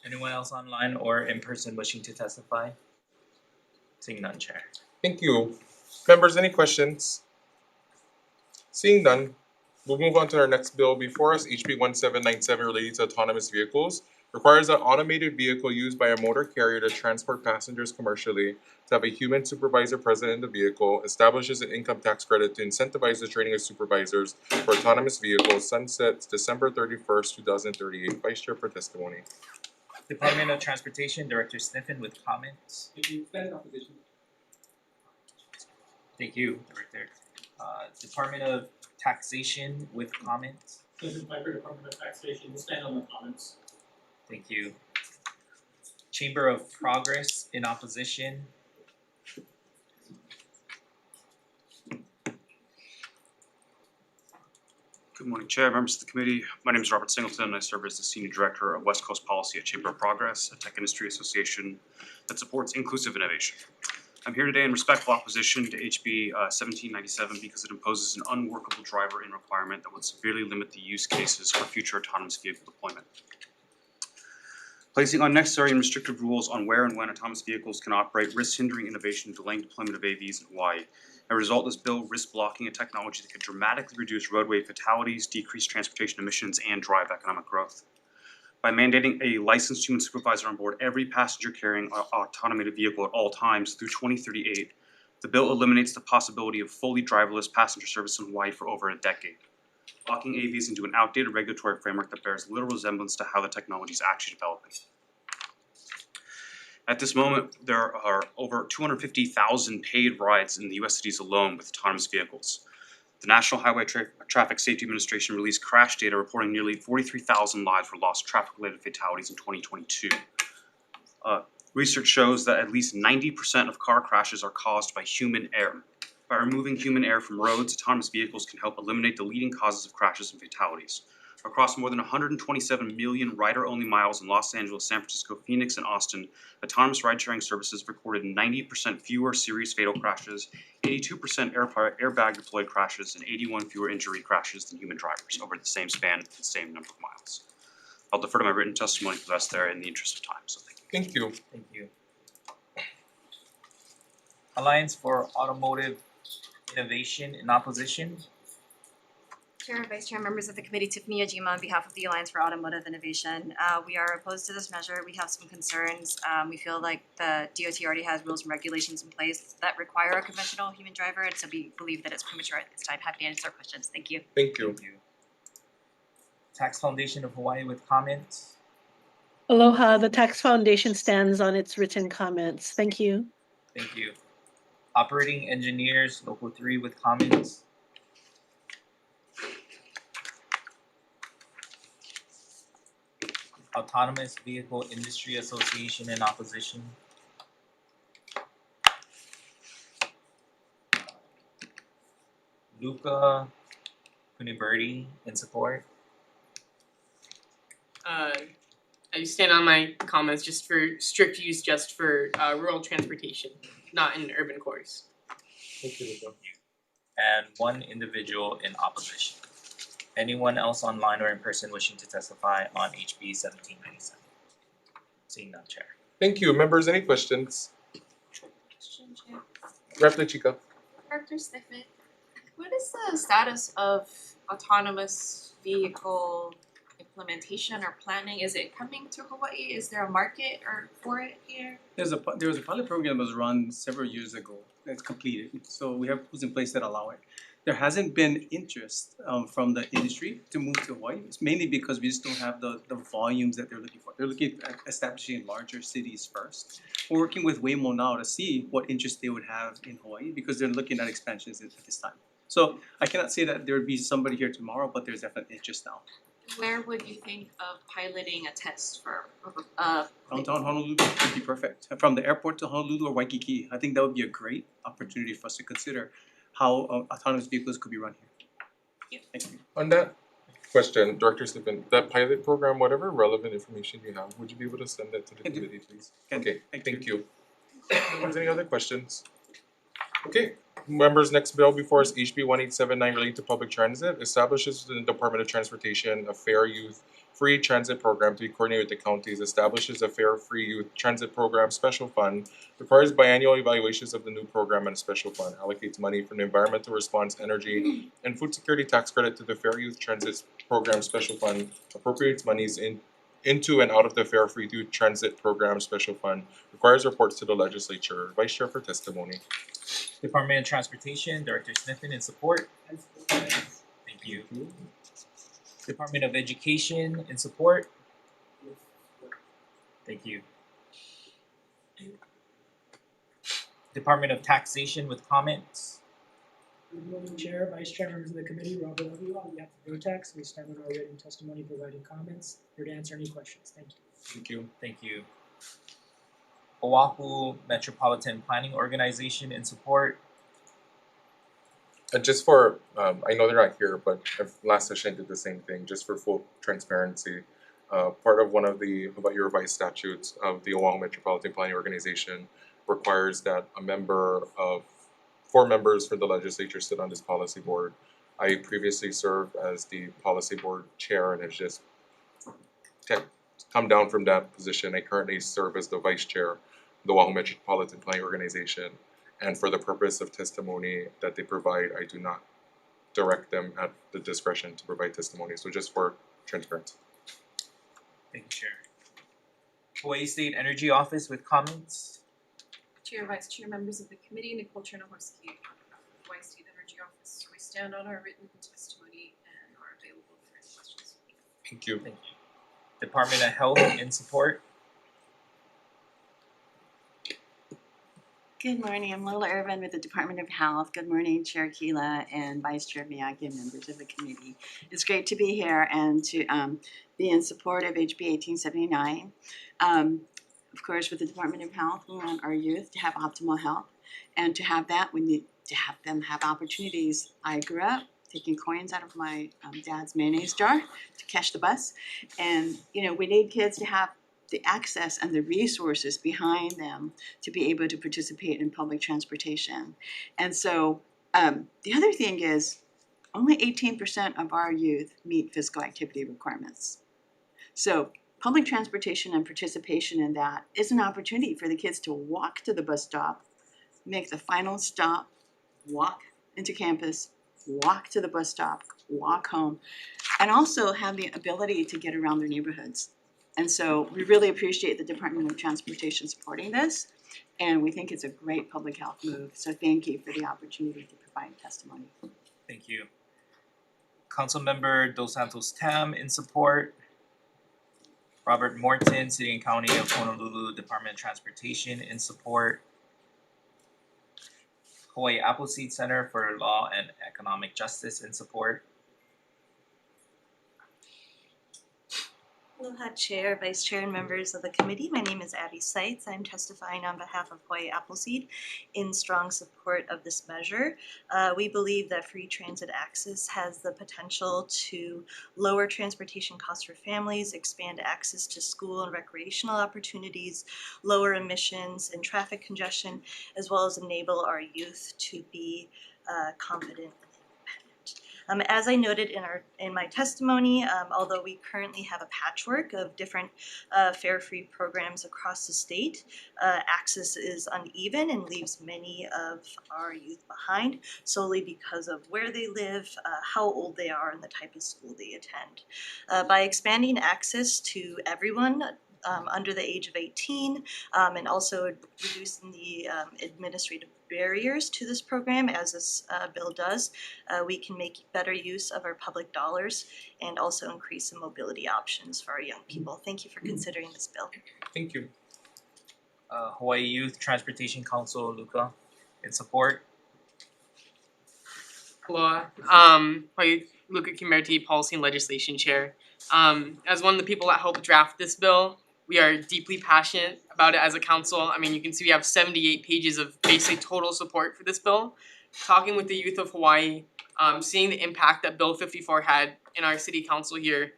Anyone else online or in person wishing to testify? Seeing none, Chair. Thank you. Members, any questions? Seeing none, we'll move on to our next bill before us, HB 1797, related to autonomous vehicles. Requires an automated vehicle used by a motor carrier to transport passengers commercially to have a human supervisor present in the vehicle, establishes an income tax credit to incentivize the training of supervisors for autonomous vehicles, sunsets December 31st, 2038. Vice Chair for testimony. Department of Transportation, Director Sniffen with comments. Thank you, Director. Department of Taxation with comments. President Piper, Department of Taxation, will stand on the comments. Thank you. Chamber of Progress in opposition. Good morning, Chair, members of the committee. My name is Robert Singleton, and I serve as the Senior Director of West Coast Policy at Chamber of Progress, a tech industry association that supports inclusive innovation. I'm here today in respectful opposition to HB 1797 because it imposes an unworkable driver-in requirement that would severely limit the use cases for future autonomous vehicle deployment. Placing unnecessary and restrictive rules on where and when autonomous vehicles can operate risks hindering innovation and delaying deployment of AVs in Hawaii. As a result, this bill risks blocking a technology that could dramatically reduce roadway fatalities, decrease transportation emissions, and drive economic growth. By mandating a licensed human supervisor on board every passenger carrying an automated vehicle at all times through 2038, the bill eliminates the possibility of fully driverless passenger service in Hawaii for over a decade, locking AVs into an outdated regulatory framework that bears little resemblance to how the technology is actually developing. At this moment, there are over 250,000 paid rides in the U.S. cities alone with autonomous vehicles. The National Highway Traffic Safety Administration released crash data reporting nearly 43,000 lives were lost traffic-related fatalities in 2022. Research shows that at least 90% of car crashes are caused by human error. By removing human error from roads, autonomous vehicles can help eliminate the leading causes of crashes and fatalities. Across more than 127 million rider-only miles in Los Angeles, San Francisco, Phoenix, and Austin, autonomous ride-sharing services recorded 90% fewer serious fatal crashes, 82% airbag-deployed crashes, and 81 fewer injury crashes than human drivers over the same span, the same number of miles. I'll defer to my written testimony for the rest there in the interest of time, so thank you. Thank you. Thank you. Alliance for Automotive Innovation in opposition. Chair, Vice Chair, members of the committee, Tiffany Ajima on behalf of the Alliance for Automotive Innovation. We are opposed to this measure. We have some concerns. We feel like the DOT already has rules and regulations in place that require a conventional human driver, and so we believe that it's premature at this time. Happy to answer questions. Thank you. Thank you. Tax Foundation of Hawaii with comments. Aloha, the Tax Foundation stands on its written comments. Thank you. Thank you. Operating Engineers, Local 3 with comments. Autonomous Vehicle Industry Association in opposition. Luca Kuniberti in support. I stand on my comments just for strict use, just for rural transportation, not in urban cores. Thank you, Luca. And one individual in opposition. Anyone else online or in person wishing to testify on HB 1797? Seeing none, Chair. Thank you. Members, any questions? Question, Chair. Rep. Chica. Director Stiffman, what is the status of autonomous vehicle implementation or planning? Is it coming to Hawaii? Is there a market for it here? There was a pilot program that was run several years ago that's completed. So we have rules in place that allow it. There hasn't been interest from the industry to move to Hawaii. It's mainly because we just don't have the volumes that they're looking for. They're looking at establishing larger cities first. We're working with Waymo now to see what interest they would have in Hawaii because they're looking at expansions at this time. So I cannot say that there would be somebody here tomorrow, but there's definitely interest now. Where would you think of piloting a test for Downtown Honolulu would be perfect. From the airport to Honolulu or Waikiki, I think that would be a great opportunity for us to consider how autonomous vehicles could be run here. Thank you. On that question, Director Stephen, that pilot program, whatever relevant information you have, would you be able to send that to the committee, please? Okay, thank you. Members, any other questions? Okay, members, next bill before us, HB 1879 relating to public transit, establishes within the Department of Transportation a fair youth free transit program to be coordinated with the counties, establishes a fair free youth transit program special fund, requires biannual evaluations of the new program and a special fund, allocates money from the environmental response, energy, and food security tax credit to the fair youth transit program special fund, appropriates monies into and out of the Fair Free Youth Transit Program Special Fund, requires reports to the legislature. Vice Chair for testimony. Department of Transportation, Director Sniffen in support. Thank you. Department of Education in support. Thank you. Department of Taxation with comments. Good morning, Chair, Vice Chair, members of the committee, Robert Levy on behalf of Vertex. We stand on our written testimony providing comments. Here to answer any questions. Thank you. Thank you. Thank you. Oahu Metropolitan Planning Organization in support. Just for, I know they're not here, but last session did the same thing, just for full transparency. Part of one of the Hawaii revised statutes of the Oahu Metropolitan Planning Organization requires that a member of 4 members for the legislature sit on this policy board. I previously served as the policy board chair and have just come down from that position. I currently serve as the vice chair of the Oahu Metropolitan Planning Organization. And for the purpose of testimony that they provide, I do not direct them at the discretion to provide testimony. So just for transparency. Thank you, Chair. Hawaii State Energy Office with comments. Chair, Vice Chair, members of the committee, Nicole Chernohorski, Hawaii State Energy Office. We stand on our written testimony and are available for any questions. Thank you. Thank you. Department of Health in support. Good morning, I'm Lola Irvin with the Department of Health. Good morning, Chair Keela and Vice Chair Miyagi and members of the committee. It's great to be here and to be in support of HB 1879. Of course, with the Department of Health, we want our youth to have optimal health, and to have that, we need to have them have opportunities. I grew up taking coins out of my dad's mayonnaise jar to catch the bus, and we need kids to have the access and the resources behind them to be able to participate in public transportation. And so the other thing is only 18% of our youth meet physical activity requirements. So public transportation and participation in that is an opportunity for the kids to walk to the bus stop, make the final stop, walk into campus, walk to the bus stop, walk home, and also have the ability to get around their neighborhoods. And so we really appreciate the Department of Transportation supporting this, and we think it's a great public health move. So thank you for the opportunity to provide testimony. Thank you. Councilmember Dos Santos Tam in support. Robert Morton, City and County of Honolulu Department of Transportation in support. Hawaii Appleseed Center for Law and Economic Justice in support. Aloha Chair, Vice Chair, and members of the committee. My name is Abby Seitz. I'm testifying on behalf of Hawaii Appleseed in strong support of this measure. We believe that free transit access has the potential to lower transportation costs for families, expand access to school and recreational opportunities, lower emissions and traffic congestion, as well as enable our youth to be confident. As I noted in my testimony, although we currently have a patchwork of different fare-free programs across the state, access is uneven and leaves many of our youth behind solely because of where they live, how old they are, and the type of school they attend. By expanding access to everyone under the age of 18, and also reducing the administrative barriers to this program, as this bill does, we can make better use of our public dollars and also increase the mobility options for our young people. Thank you for considering this bill. Thank you. Hawaii Youth Transportation Council, Luca, in support. Aloha. Hawaii Luca Kimerti, Policy and Legislation Chair. As one of the people that helped draft this bill, we are deeply passionate about it as a council. I mean, you can see we have 78 pages of basically total support for this bill. Talking with the youth of Hawaii, seeing the impact that Bill 54 had in our city council here,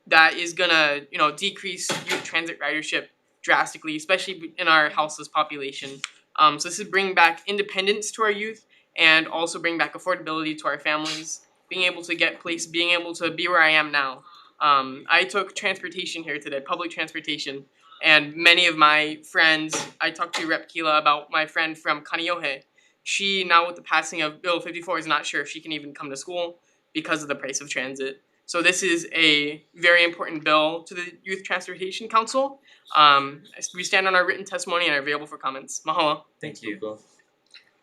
that is gonna, decrease youth transit ridership drastically, especially in our houseless population. So this is bringing back independence to our youth and also bring back affordability to our families, being able to get places, being able to be where I am now. I took transportation here today, public transportation, and many of my friends, I talked to Rep. Kila about my friend from Kaneohe. She, now with the passing of Bill 54, is not sure if she can even come to school because of the price of transit. So this is a very important bill to the Youth Transportation Council. We stand on our written testimony and are available for comments. Mahalo. Thank you.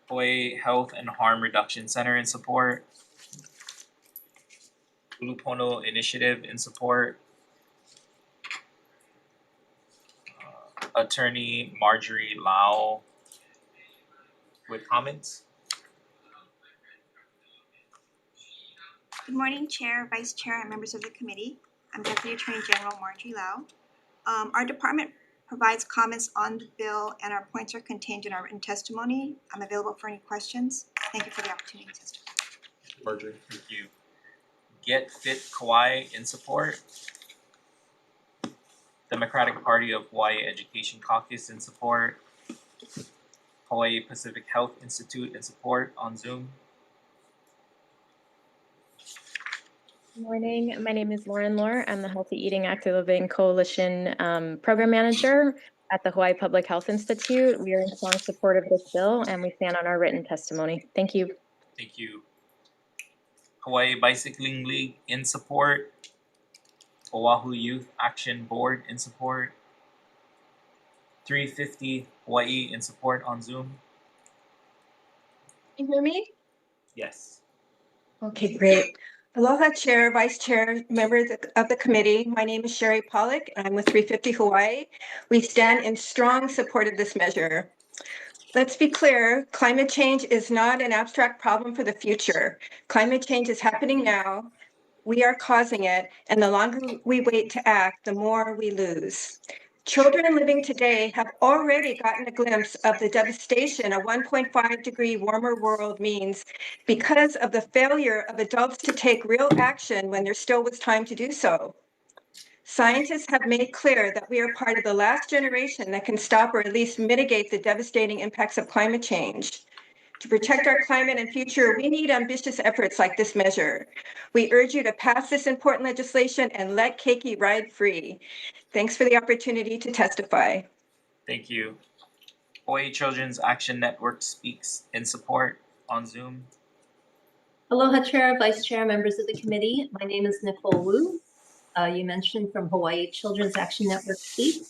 Hawaii Health and Harm Reduction Center in support. Ulupono Initiative in support. Attorney Marjorie Lau with comments. Good morning, Chair, Vice Chair, and members of the committee. I'm Deputy Attorney General Marjorie Lau. Our department provides comments on the bill, and our points are contained in our written testimony. I'm available for any questions. Thank you for the opportunity to testify. Marjorie. Thank you. Get Fit Kauai in support. Democratic Party of Hawaii Education Caucus in support. Hawaii Pacific Health Institute in support on Zoom. Good morning. My name is Lauren Lohr. I'm the Healthy Eating Active Living Coalition Program Manager at the Hawaii Public Health Institute. We are in strong support of this bill and we stand on our written testimony. Thank you. Thank you. Hawaii Bicycling League in support. Oahu Youth Action Board in support. 350 Hawaii in support on Zoom. Can you hear me? Yes. Okay, great. Aloha Chair, Vice Chair, members of the committee. My name is Sherry Pollock and I'm with 350 Hawaii. We stand in strong support of this measure. Let's be clear, climate change is not an abstract problem for the future. Climate change is happening now. We are causing it, and the longer we wait to act, the more we lose. Children living today have already gotten a glimpse of the devastation a 1.5-degree warmer world means because of the failure of adults to take real action when there still was time to do so. Scientists have made clear that we are part of the last generation that can stop or at least mitigate the devastating impacts of climate change. To protect our climate and future, we need ambitious efforts like this measure. We urge you to pass this important legislation and let Keiki ride free. Thanks for the opportunity to testify. Thank you. Hawaii Children's Action Network speaks in support on Zoom. Aloha Chair, Vice Chair, members of the committee. My name is Nicole Wu. You mentioned from Hawaii Children's Action Network 8.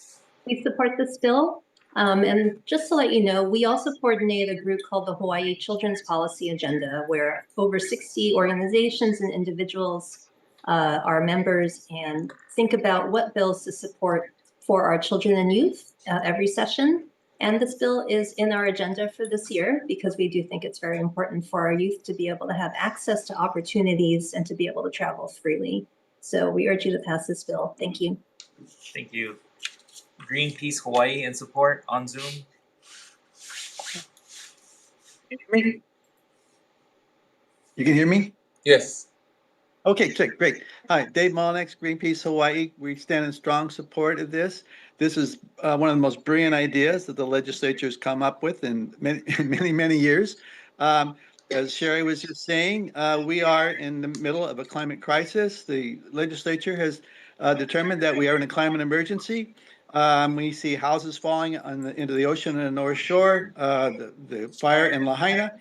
We support this bill. And just to let you know, we also coordinate a group called the Hawaii Children's Policy Agenda, where over 60 organizations and individuals are members and think about what bills to support for our children and youth every session. And this bill is in our agenda for this year because we do think it's very important for our youth to be able to have access to opportunities and to be able to travel freely. So we urge you to pass this bill. Thank you. Thank you. Greenpeace Hawaii in support on Zoom. Can you hear me? You can hear me? Yes. Okay, great. Hi, Dave Molnix, Greenpeace Hawaii. We stand in strong support of this. This is one of the most brilliant ideas that the legislature has come up with in many years. As Sherry was just saying, we are in the middle of a climate crisis. The legislature has determined that we are in a climate emergency. We see houses falling into the ocean and the North Shore, the fire in Lahaina.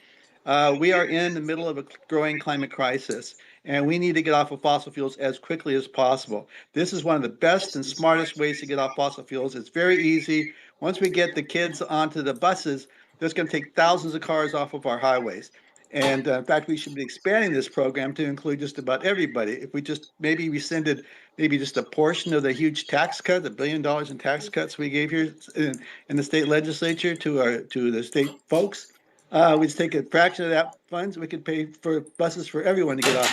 We are in the middle of a growing climate crisis, and we need to get off of fossil fuels as quickly as possible. This is one of the best and smartest ways to get off fossil fuels. It's very easy. Once we get the kids onto the buses, that's going to take thousands of cars off of our highways. And in fact, we should be expanding this program to include just about everybody. If we just maybe rescinded maybe just a portion of the huge tax cut, $1 billion in tax cuts we gave here in the state legislature to the state folks, we just take a fraction of that funds, we could pay for buses for everyone to get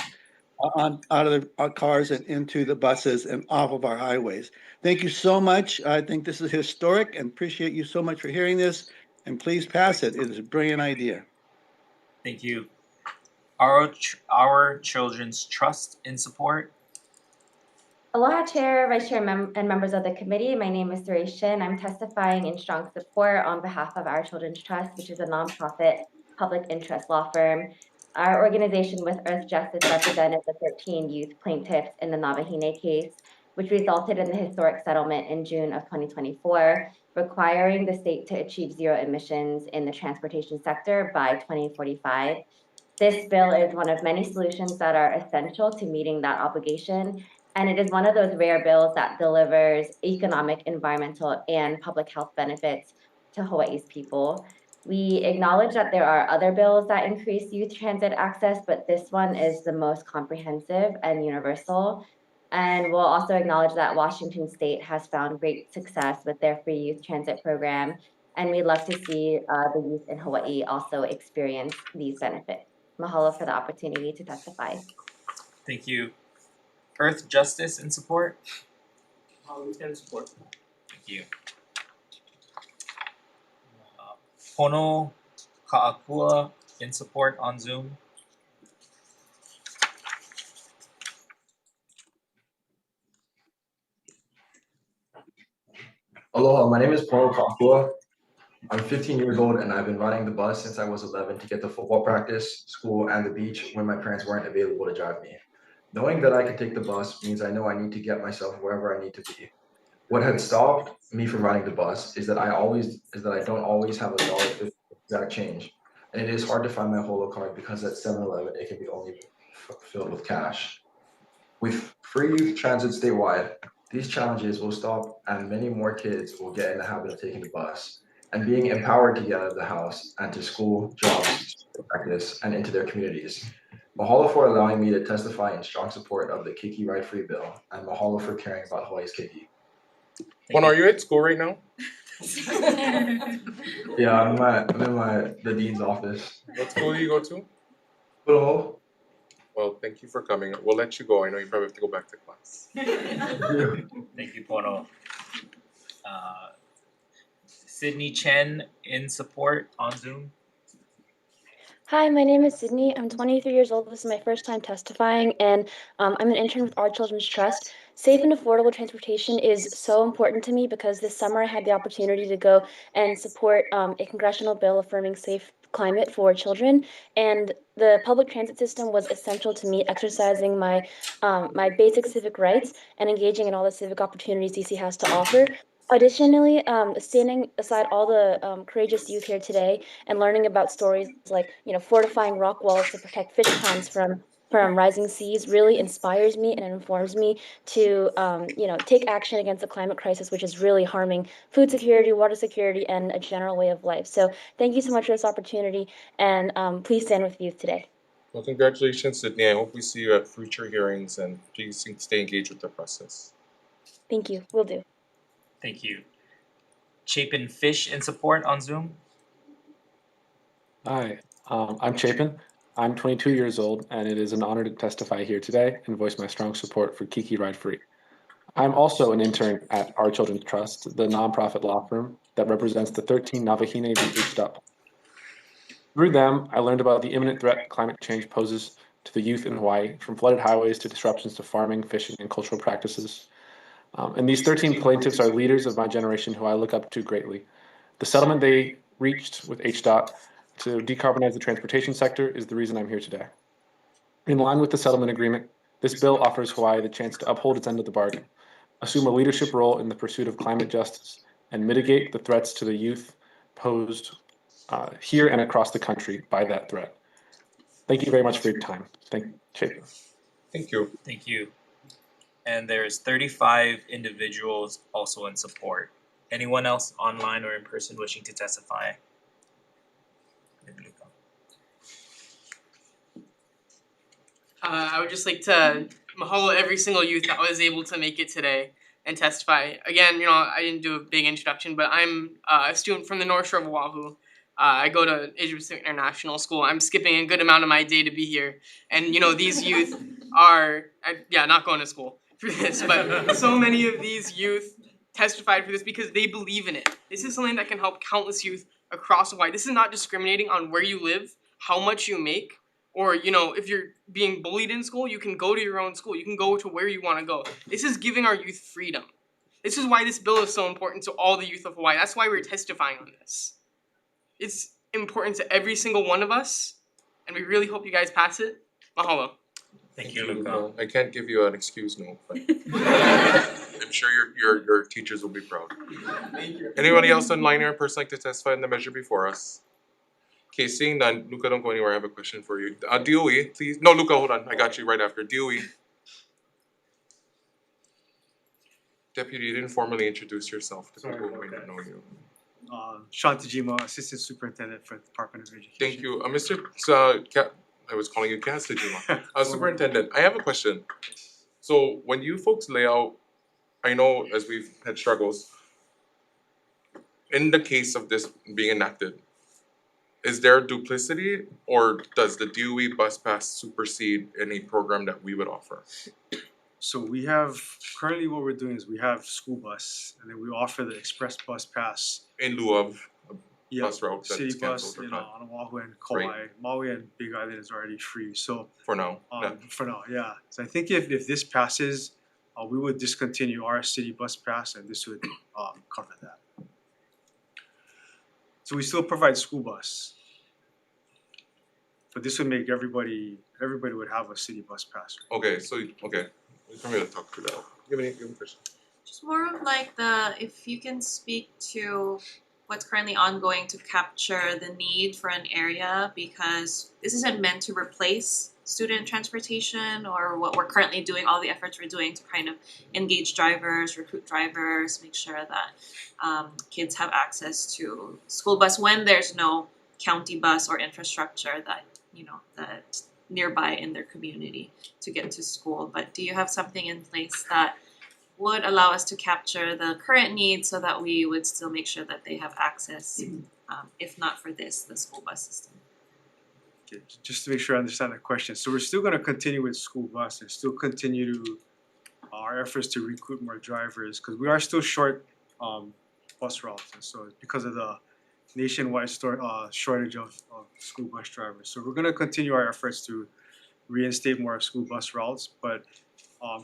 out of their cars and into the buses and off of our highways. Thank you so much. I think this is historic and appreciate you so much for hearing this. And please pass it. It is a brilliant idea. Thank you. Our Children's Trust in support. Aloha Chair, Vice Chair, and members of the committee. My name is Suresh. I'm testifying in strong support on behalf of Our Children's Trust, which is a nonprofit public interest law firm. Our organization with Earth Justice represented the 13 youth plaintiffs in the Navahine case, which resulted in the historic settlement in June of 2024, requiring the state to achieve zero emissions in the transportation sector by 2045. This bill is one of many solutions that are essential to meeting that obligation. And it is one of those rare bills that delivers economic, environmental, and public health benefits to Hawaii's people. We acknowledge that there are other bills that increase youth transit access, but this one is the most comprehensive and universal. And we'll also acknowledge that Washington State has found great success with their free youth transit program. And we'd love to see the youth in Hawaii also experience these benefits. Mahalo for the opportunity to testify. Thank you. Earth Justice in support. We stand in support. Thank you. Pono Ka'akua in support on Zoom. Aloha, my name is Pono Ka'akua. I'm 15 years old and I've been riding the bus since I was 11 to get to football practice, school, and the beach when my parents weren't available to drive me. Knowing that I can take the bus means I know I need to get myself wherever I need to be. What had stopped me from riding the bus is that I don't always have $1.50 exact change, and it is hard to find my holo card because at 7-Eleven it can be only filled with cash. With free youth transit statewide, these challenges will stop, and many more kids will get in the habit of taking the bus and being empowered to get out of the house and to school, jobs, practice, and into their communities. Mahalo for allowing me to testify in strong support of the Keiki Ride Free bill, and mahalo for caring about Hawaii's Keiki. Well, are you at school right now? Yeah, I'm in the dean's office. What school do you go to? Hello. Well, thank you for coming. We'll let you go. I know you probably have to go back to class. Thank you, Pono. Sydney Chen in support on Zoom. Hi, my name is Sydney. I'm 23 years old. This is my first time testifying, and I'm an intern with Our Children's Trust. Safe and affordable transportation is so important to me because this summer I had the opportunity to go and support a congressional bill affirming safe climate for children, and the public transit system was essential to me exercising my basic civic rights and engaging in all the civic opportunities DC has to offer. Additionally, standing aside all the courageous youth here today and learning about stories like, fortifying rock walls to protect fish ponds from rising seas really inspires me and informs me to, take action against the climate crisis, which is really harming food security, water security, and a general way of life. So thank you so much for this opportunity, and please stand with youth today. Well, congratulations, Sydney. I hope we see you at future hearings, and please stay engaged with the process. Thank you. Will do. Thank you. Chapin Fish in support on Zoom. Hi, I'm Chapin. I'm 22 years old, and it is an honor to testify here today and voice my strong support for Kiki Ride Free. I'm also an intern at Our Children's Trust, the nonprofit law firm that represents the 13 Navahine HST. Through them, I learned about the imminent threat climate change poses to the youth in Hawaii, from flooded highways to disruptions to farming, fishing, and cultural practices. And these 13 plaintiffs are leaders of my generation who I look up to greatly. The settlement they reached with HDOT to decarbonize the transportation sector is the reason I'm here today. In line with the settlement agreement, this bill offers Hawaii the chance to uphold its end of the bargain, assume a leadership role in the pursuit of climate justice, and mitigate the threats to the youth posed here and across the country by that threat. Thank you very much for your time. Thank you, Chapin. Thank you. Thank you. And there's 35 individuals also in support. Anyone else online or in person wishing to testify? I would just like to mahalo every single youth that was able to make it today and testify. Again, I didn't do a big introduction, but I'm a student from the North Shore of Oahu. I go to Asia Pacific International School. I'm skipping a good amount of my day to be here. And, these youth are, not going to school for this, but so many of these youth testified for this because they believe in it. This is something that can help countless youth across Hawaii. This is not discriminating on where you live, how much you make, or, if you're being bullied in school, you can go to your own school. You can go to where you want to go. This is giving our youth freedom. This is why this bill is so important to all the youth of Hawaii. That's why we're testifying on this. It's important to every single one of us, and we really hope you guys pass it. Mahalo. Thank you, Luca. I can't give you an excuse note, but I'm sure your teachers will be proud. Thank you. Anybody else online or in person like to testify on the measure before us? Okay, seeing none, Luca, don't go anywhere. I have a question for you. Dewey, please. No, Luca, hold on. I got you right after. Dewey. Deputy, you didn't formally introduce yourself to people who may not know you. Sean Tajima, Assistant Superintendent for the Department of Education. Thank you. I was calling you Cass Tajima. Superintendent, I have a question. So when you folks lay out, I know as we've had struggles, in the case of this being enacted, is there duplicity or does the DOE bus pass supersede any program that we would offer? So we have, currently what we're doing is we have school bus, and then we offer the express bus pass. In lieu of a bus route that's city bus, canceled or not? on Oahu and Kauai. Right. Maui and Big Island is already free, so. For now, For now, yeah. So I think if this passes, we would discontinue our city bus pass, and this would cover that. So we still provide school bus, but this would make everybody would have a city bus pass. Okay, so, okay, I'm gonna talk through that. Give me a question. Just more of like if you can speak to what's currently ongoing to capture the need for an area, because this isn't meant to replace student transportation or what we're currently doing, all the efforts we're doing to kind of engage drivers, recruit drivers, make sure that kids have access to school bus when there's no county bus or infrastructure that that nearby in their community to get to school. But do you have something in place that would allow us to capture the current needs so that we would still make sure that they have access, if not for this, the school bus system? Okay, just to make sure I understand the question. So we're still going to continue with school bus and still continue to our efforts to recruit more drivers because we are still short bus routes, and so because of the nationwide shortage of school bus drivers. So we're going to continue our efforts to reinstate more school bus routes, but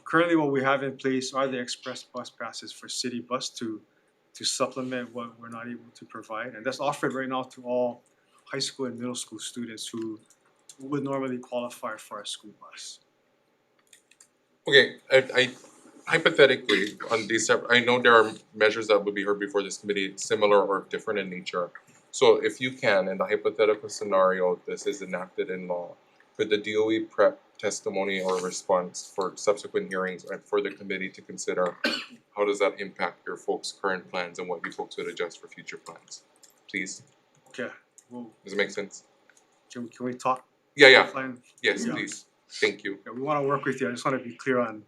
currently what we have in place are the express bus passes for city bus to supplement what we're not able to provide, and that's offered right now to all high school and middle school students who would normally qualify for a school bus. Okay, hypothetically, on these, I know there are measures that would be heard before this committee, similar or different in nature. So if you can, in the hypothetical scenario, this is enacted in law, could the DOE prep testimony or response for subsequent hearings and for the committee to consider how does that impact your folks' current plans and what you folks would adjust for future plans? Please, Okay, well, does it make sense? can we talk? Yeah. offline? Yes, Yeah. please. Thank you. Yeah, we wanna work with you, I just wanna be clear on.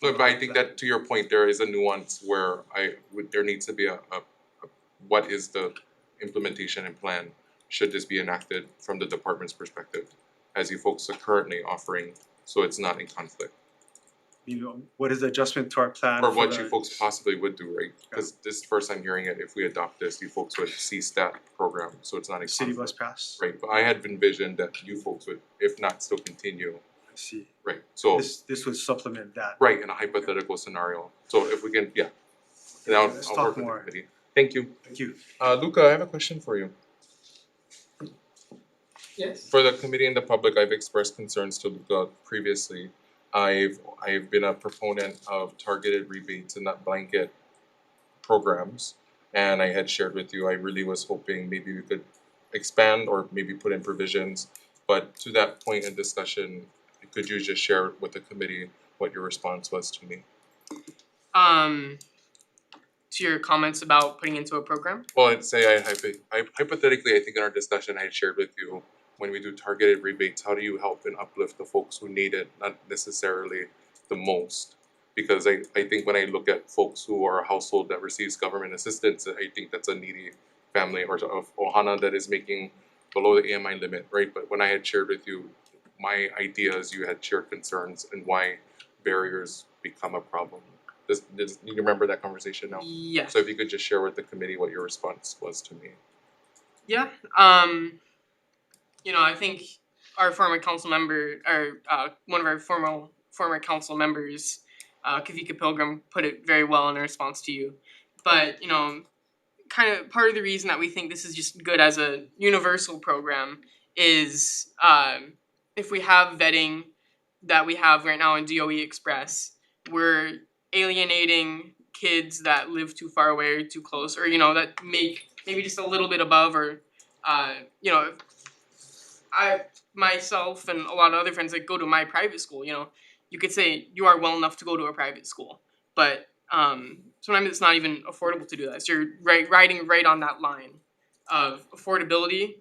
No, but I think that to your point, there is a nuance where there needs to be a what is the implementation and plan? Should this be enacted from the department's perspective, as you folks are currently offering, so it's not in conflict? You know, what is the adjustment to our plan? Or for what the- you folks possibly would do, right? Cause this is the first time hearing it, if we adopt this, you folks would cease that program, so it's not in City conflict. bus pass? Right, but I had envisioned that you folks would, if not, still continue. I see. Right, so, This would supplement that. right, in a hypothetical scenario, so if we can, yeah. Now, Let's I'll talk work with the more. committee. Thank you. Thank you. Luca, I have a question for you. Yes. For the committee and the public, I've expressed concerns to Luca previously. I've been a proponent of targeted rebates and not blanket programs. And I had shared with you, I really was hoping maybe we could expand or maybe put in provisions. But to that point in discussion, could you just share with the committee what your response was to me? To your comments about putting into a program? Well, I'd say hypothetically, I think in our discussion, I had shared with you, when we do targeted rebates, how do you help and uplift the folks who need it, not necessarily the most? Because I think when I look at folks who are a household that receives government assistance, I think that's a needy family or of Ohana that is making below the AMI limit, right? But when I had shared with you my ideas, you had shared concerns and why barriers become a problem. Do you remember that conversation now? Yes. So if you could just share with the committee what your response was to me. Yeah, you know, I think our former council member, or one of our former council members, Kavika Pilgrim, put it very well in response to you. But, you know, kind of part of the reason that we think this is just good as a universal program is if we have vetting that we have right now in DOE Express, we're alienating kids that live too far away or too close, or, you know, that make maybe just a little bit above, or, you know, I myself and a lot of other friends that go to my private school, you know, you could say you are well enough to go to a private school, but sometimes it's not even affordable to do that. So you're riding right on that line of affordability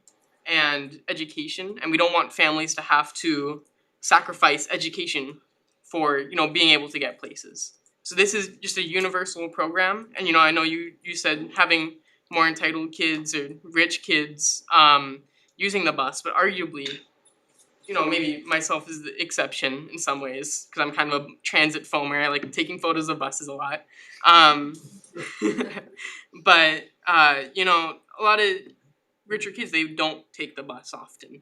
and education, and we don't want families to have to sacrifice education for, you know, being able to get places. So this is just a universal program, and, you know, I know you said having more entitled kids or rich kids using the bus, but arguably, you know, maybe myself is the exception in some ways, because I'm kind of a transit foamer. I like taking photos of buses a lot. But, you know, a lot of richer kids, they don't take the bus often.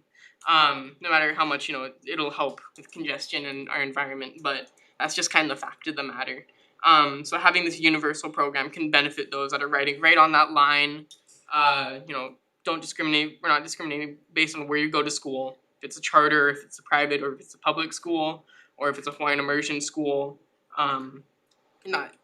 No matter how much, you know, it'll help with congestion in our environment, but that's just kind of the fact of the matter. So having this universal program can benefit those that are riding right on that line. You know, don't discriminate. We're not discriminating based on where you go to school. If it's a charter, if it's a private, or if it's a public school, or if it's a Hawaiian immersion school. Not,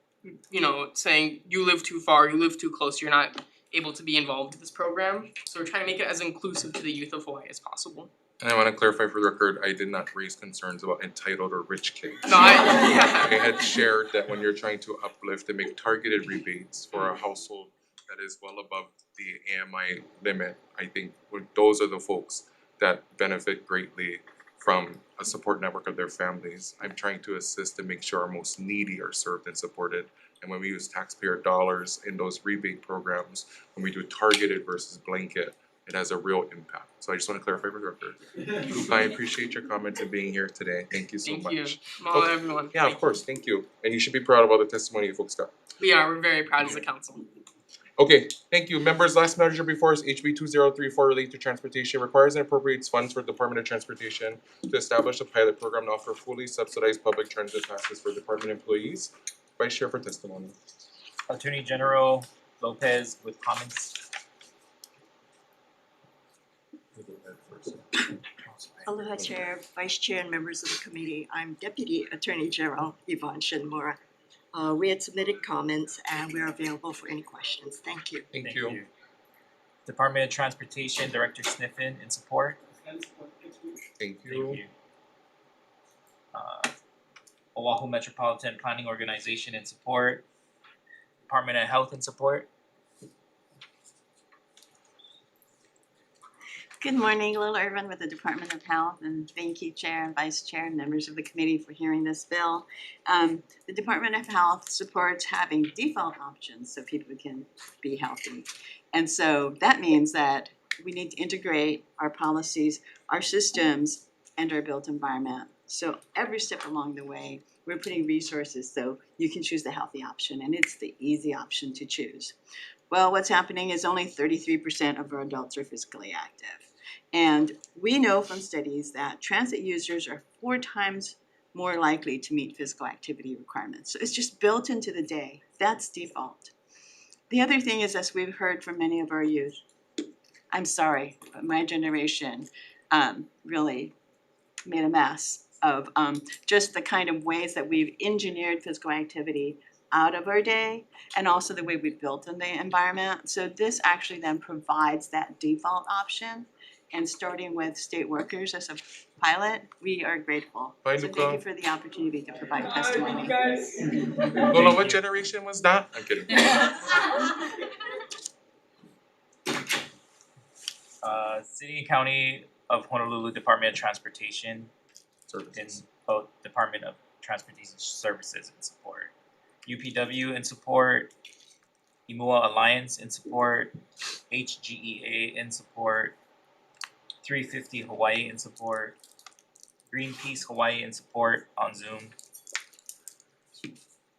you know, saying you live too far, you live too close, you're not able to be involved in this program. So we're trying to make it as inclusive to the youth of Hawaii as possible. And I want to clarify for the record, I did not raise concerns about entitled or rich kids. No, I had shared that when you're trying to uplift and make targeted rebates for a household that is well above the AMI limit, I think those are the folks that benefit greatly from a support network of their families. I'm trying to assist and make sure our most needy are served and supported. And when we use taxpayer dollars in those rebate programs, when we do targeted versus blanket, it has a real impact. So I just want to clarify for the record. I appreciate your comments and being here today. Thank you so much. Thank you. Mahalo, everyone. Yeah, of course. Thank you. And you should be proud of all the testimony you folks got. We're very proud as a council. Okay, thank you. Members, last measure before us, HB 2034 related to transportation, requires and appropriates funds for Department of Transportation to establish a pilot program to offer fully subsidized public transit passes for department employees. Vice Chair for testimony. Attorney General Lopez with comments. Aloha Chair, Vice Chair, and members of the committee. I'm Deputy Attorney General Yvonne Shinmura. We had submitted comments and we're available for any questions. Thank you. Thank you. Department of Transportation, Director Sniffen in support. Thank you. Oahu Metropolitan Planning Organization in support. Department of Health in support. Good morning, Lil Irvin with the Department of Health, and thank you, Chair and Vice Chair and members of the committee for hearing this bill. The Department of Health supports having default options so people can be healthy. And so that means that we need to integrate our policies, our systems, and our built environment. So every step along the way, we're putting resources so you can choose the healthy option, and it's the easy option to choose. Well, what's happening is only 33% of our adults are physically active. And we know from studies that transit users are 4 times more likely to meet physical activity requirements. So it's just built into the day. That's default. The other thing is, as we've heard from many of our youth, I'm sorry, but my generation really made a mess of just the kind of ways that we've engineered physical activity out of our day, and also the way we've built in the environment. So this actually then provides that default option. And starting with state workers as a pilot, we are grateful. Bye, so Luca. thank you for the opportunity to provide testimony. Lola, what generation was that? I'm kidding. City and County of Honolulu Department of Transportation in Department of Transportation Services in support. UPW in support. Imua Alliance in support. HGEA in support. 350 Hawaii in support. Greenpeace Hawaii in support on Zoom.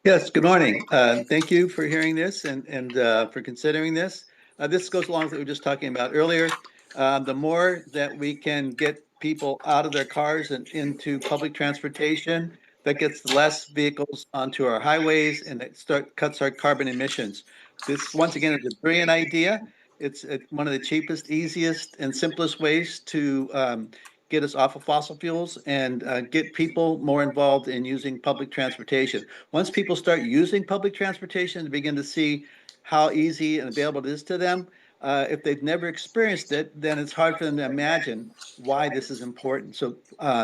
Yes, good morning. Thank you for hearing this and for considering this. This goes along with what we were just talking about earlier. The more that we can get people out of their cars and into public transportation, that gets less vehicles onto our highways and it cuts our carbon emissions. This, once again, is a brilliant idea. It's one of the cheapest, easiest, and simplest ways to get us off of fossil fuels and get people more involved in using public transportation. Once people start using public transportation and begin to see how easy and available it is to them, if they've never experienced it, then it's hard for them to imagine why this is important. So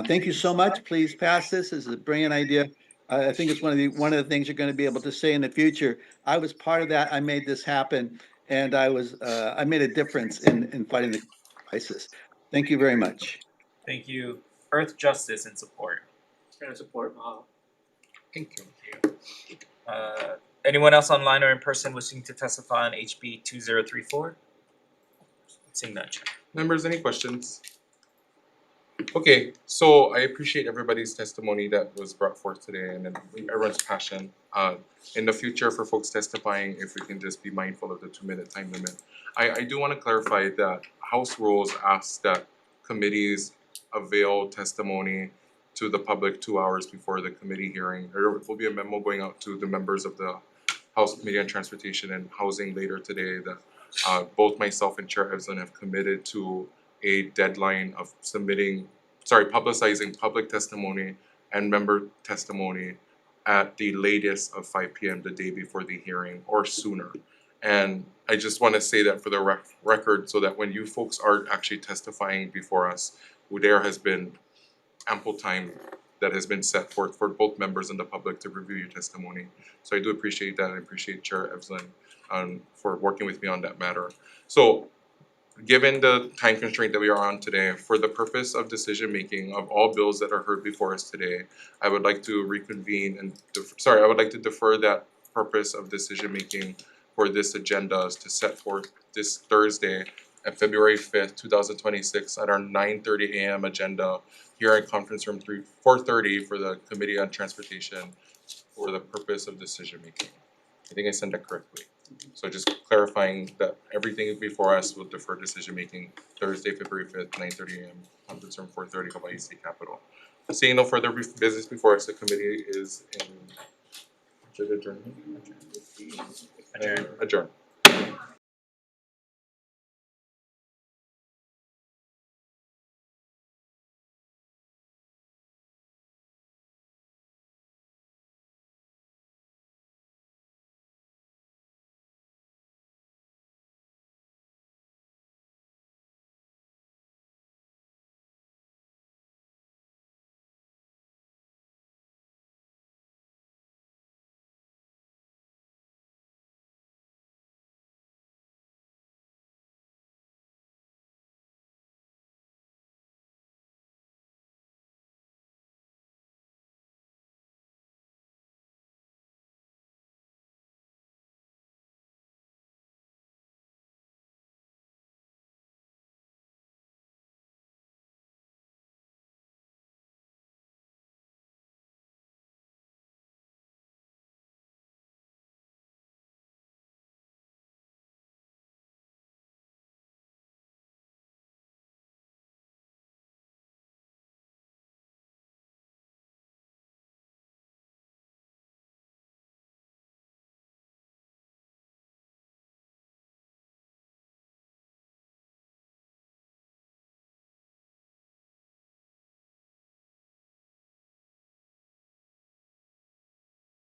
thank you so much. Please pass this. This is a brilliant idea. I think it's one of the things you're going to be able to say in the future. I was part of that. I made this happen, and I made a difference in fighting the crisis. Thank you very much. Thank you. Earth Justice in support. Stand support. Thank you. Anyone else online or in person wishing to testify on HB 2034? Seeing none. Members, any questions? Okay, so I appreciate everybody's testimony that was brought forth today and everyone's passion. In the future, for folks testifying, if we can just be mindful of the 2-minute time limit. I do want to clarify that House rules ask that committees avail testimony to the public 2 hours before the committee hearing. There will be a memo going out to the members of the House Committee on Transportation and Housing later today that both myself and Chair Evslin have committed to a deadline of publicizing public testimony and member testimony at the latest of 5 p.m. the day before the hearing or sooner. And I just want to say that for the record so that when you folks are actually testifying before us, there has been ample time that has been set forth for both members and the public to review your testimony. So I do appreciate that and I appreciate Chair Evslin for working with me on that matter. So given the time constraint that we are on today, for the purpose of decision making of all bills that are heard before us today, I would like to reconvene and I would like to defer that purpose of decision making for this agenda to set forth this Thursday at February 5th, 2026 at our 9:30 a.m. agenda here in conference room 430 for the Committee on Transportation for the purpose of decision making. I think I said that correctly. So just clarifying that everything before us will defer decision making Thursday, February 5th, 9:30 a.m. conference room 430 Hawaii State Capitol. Seeing no further business before us, the committee is in adjournment. Adjourn.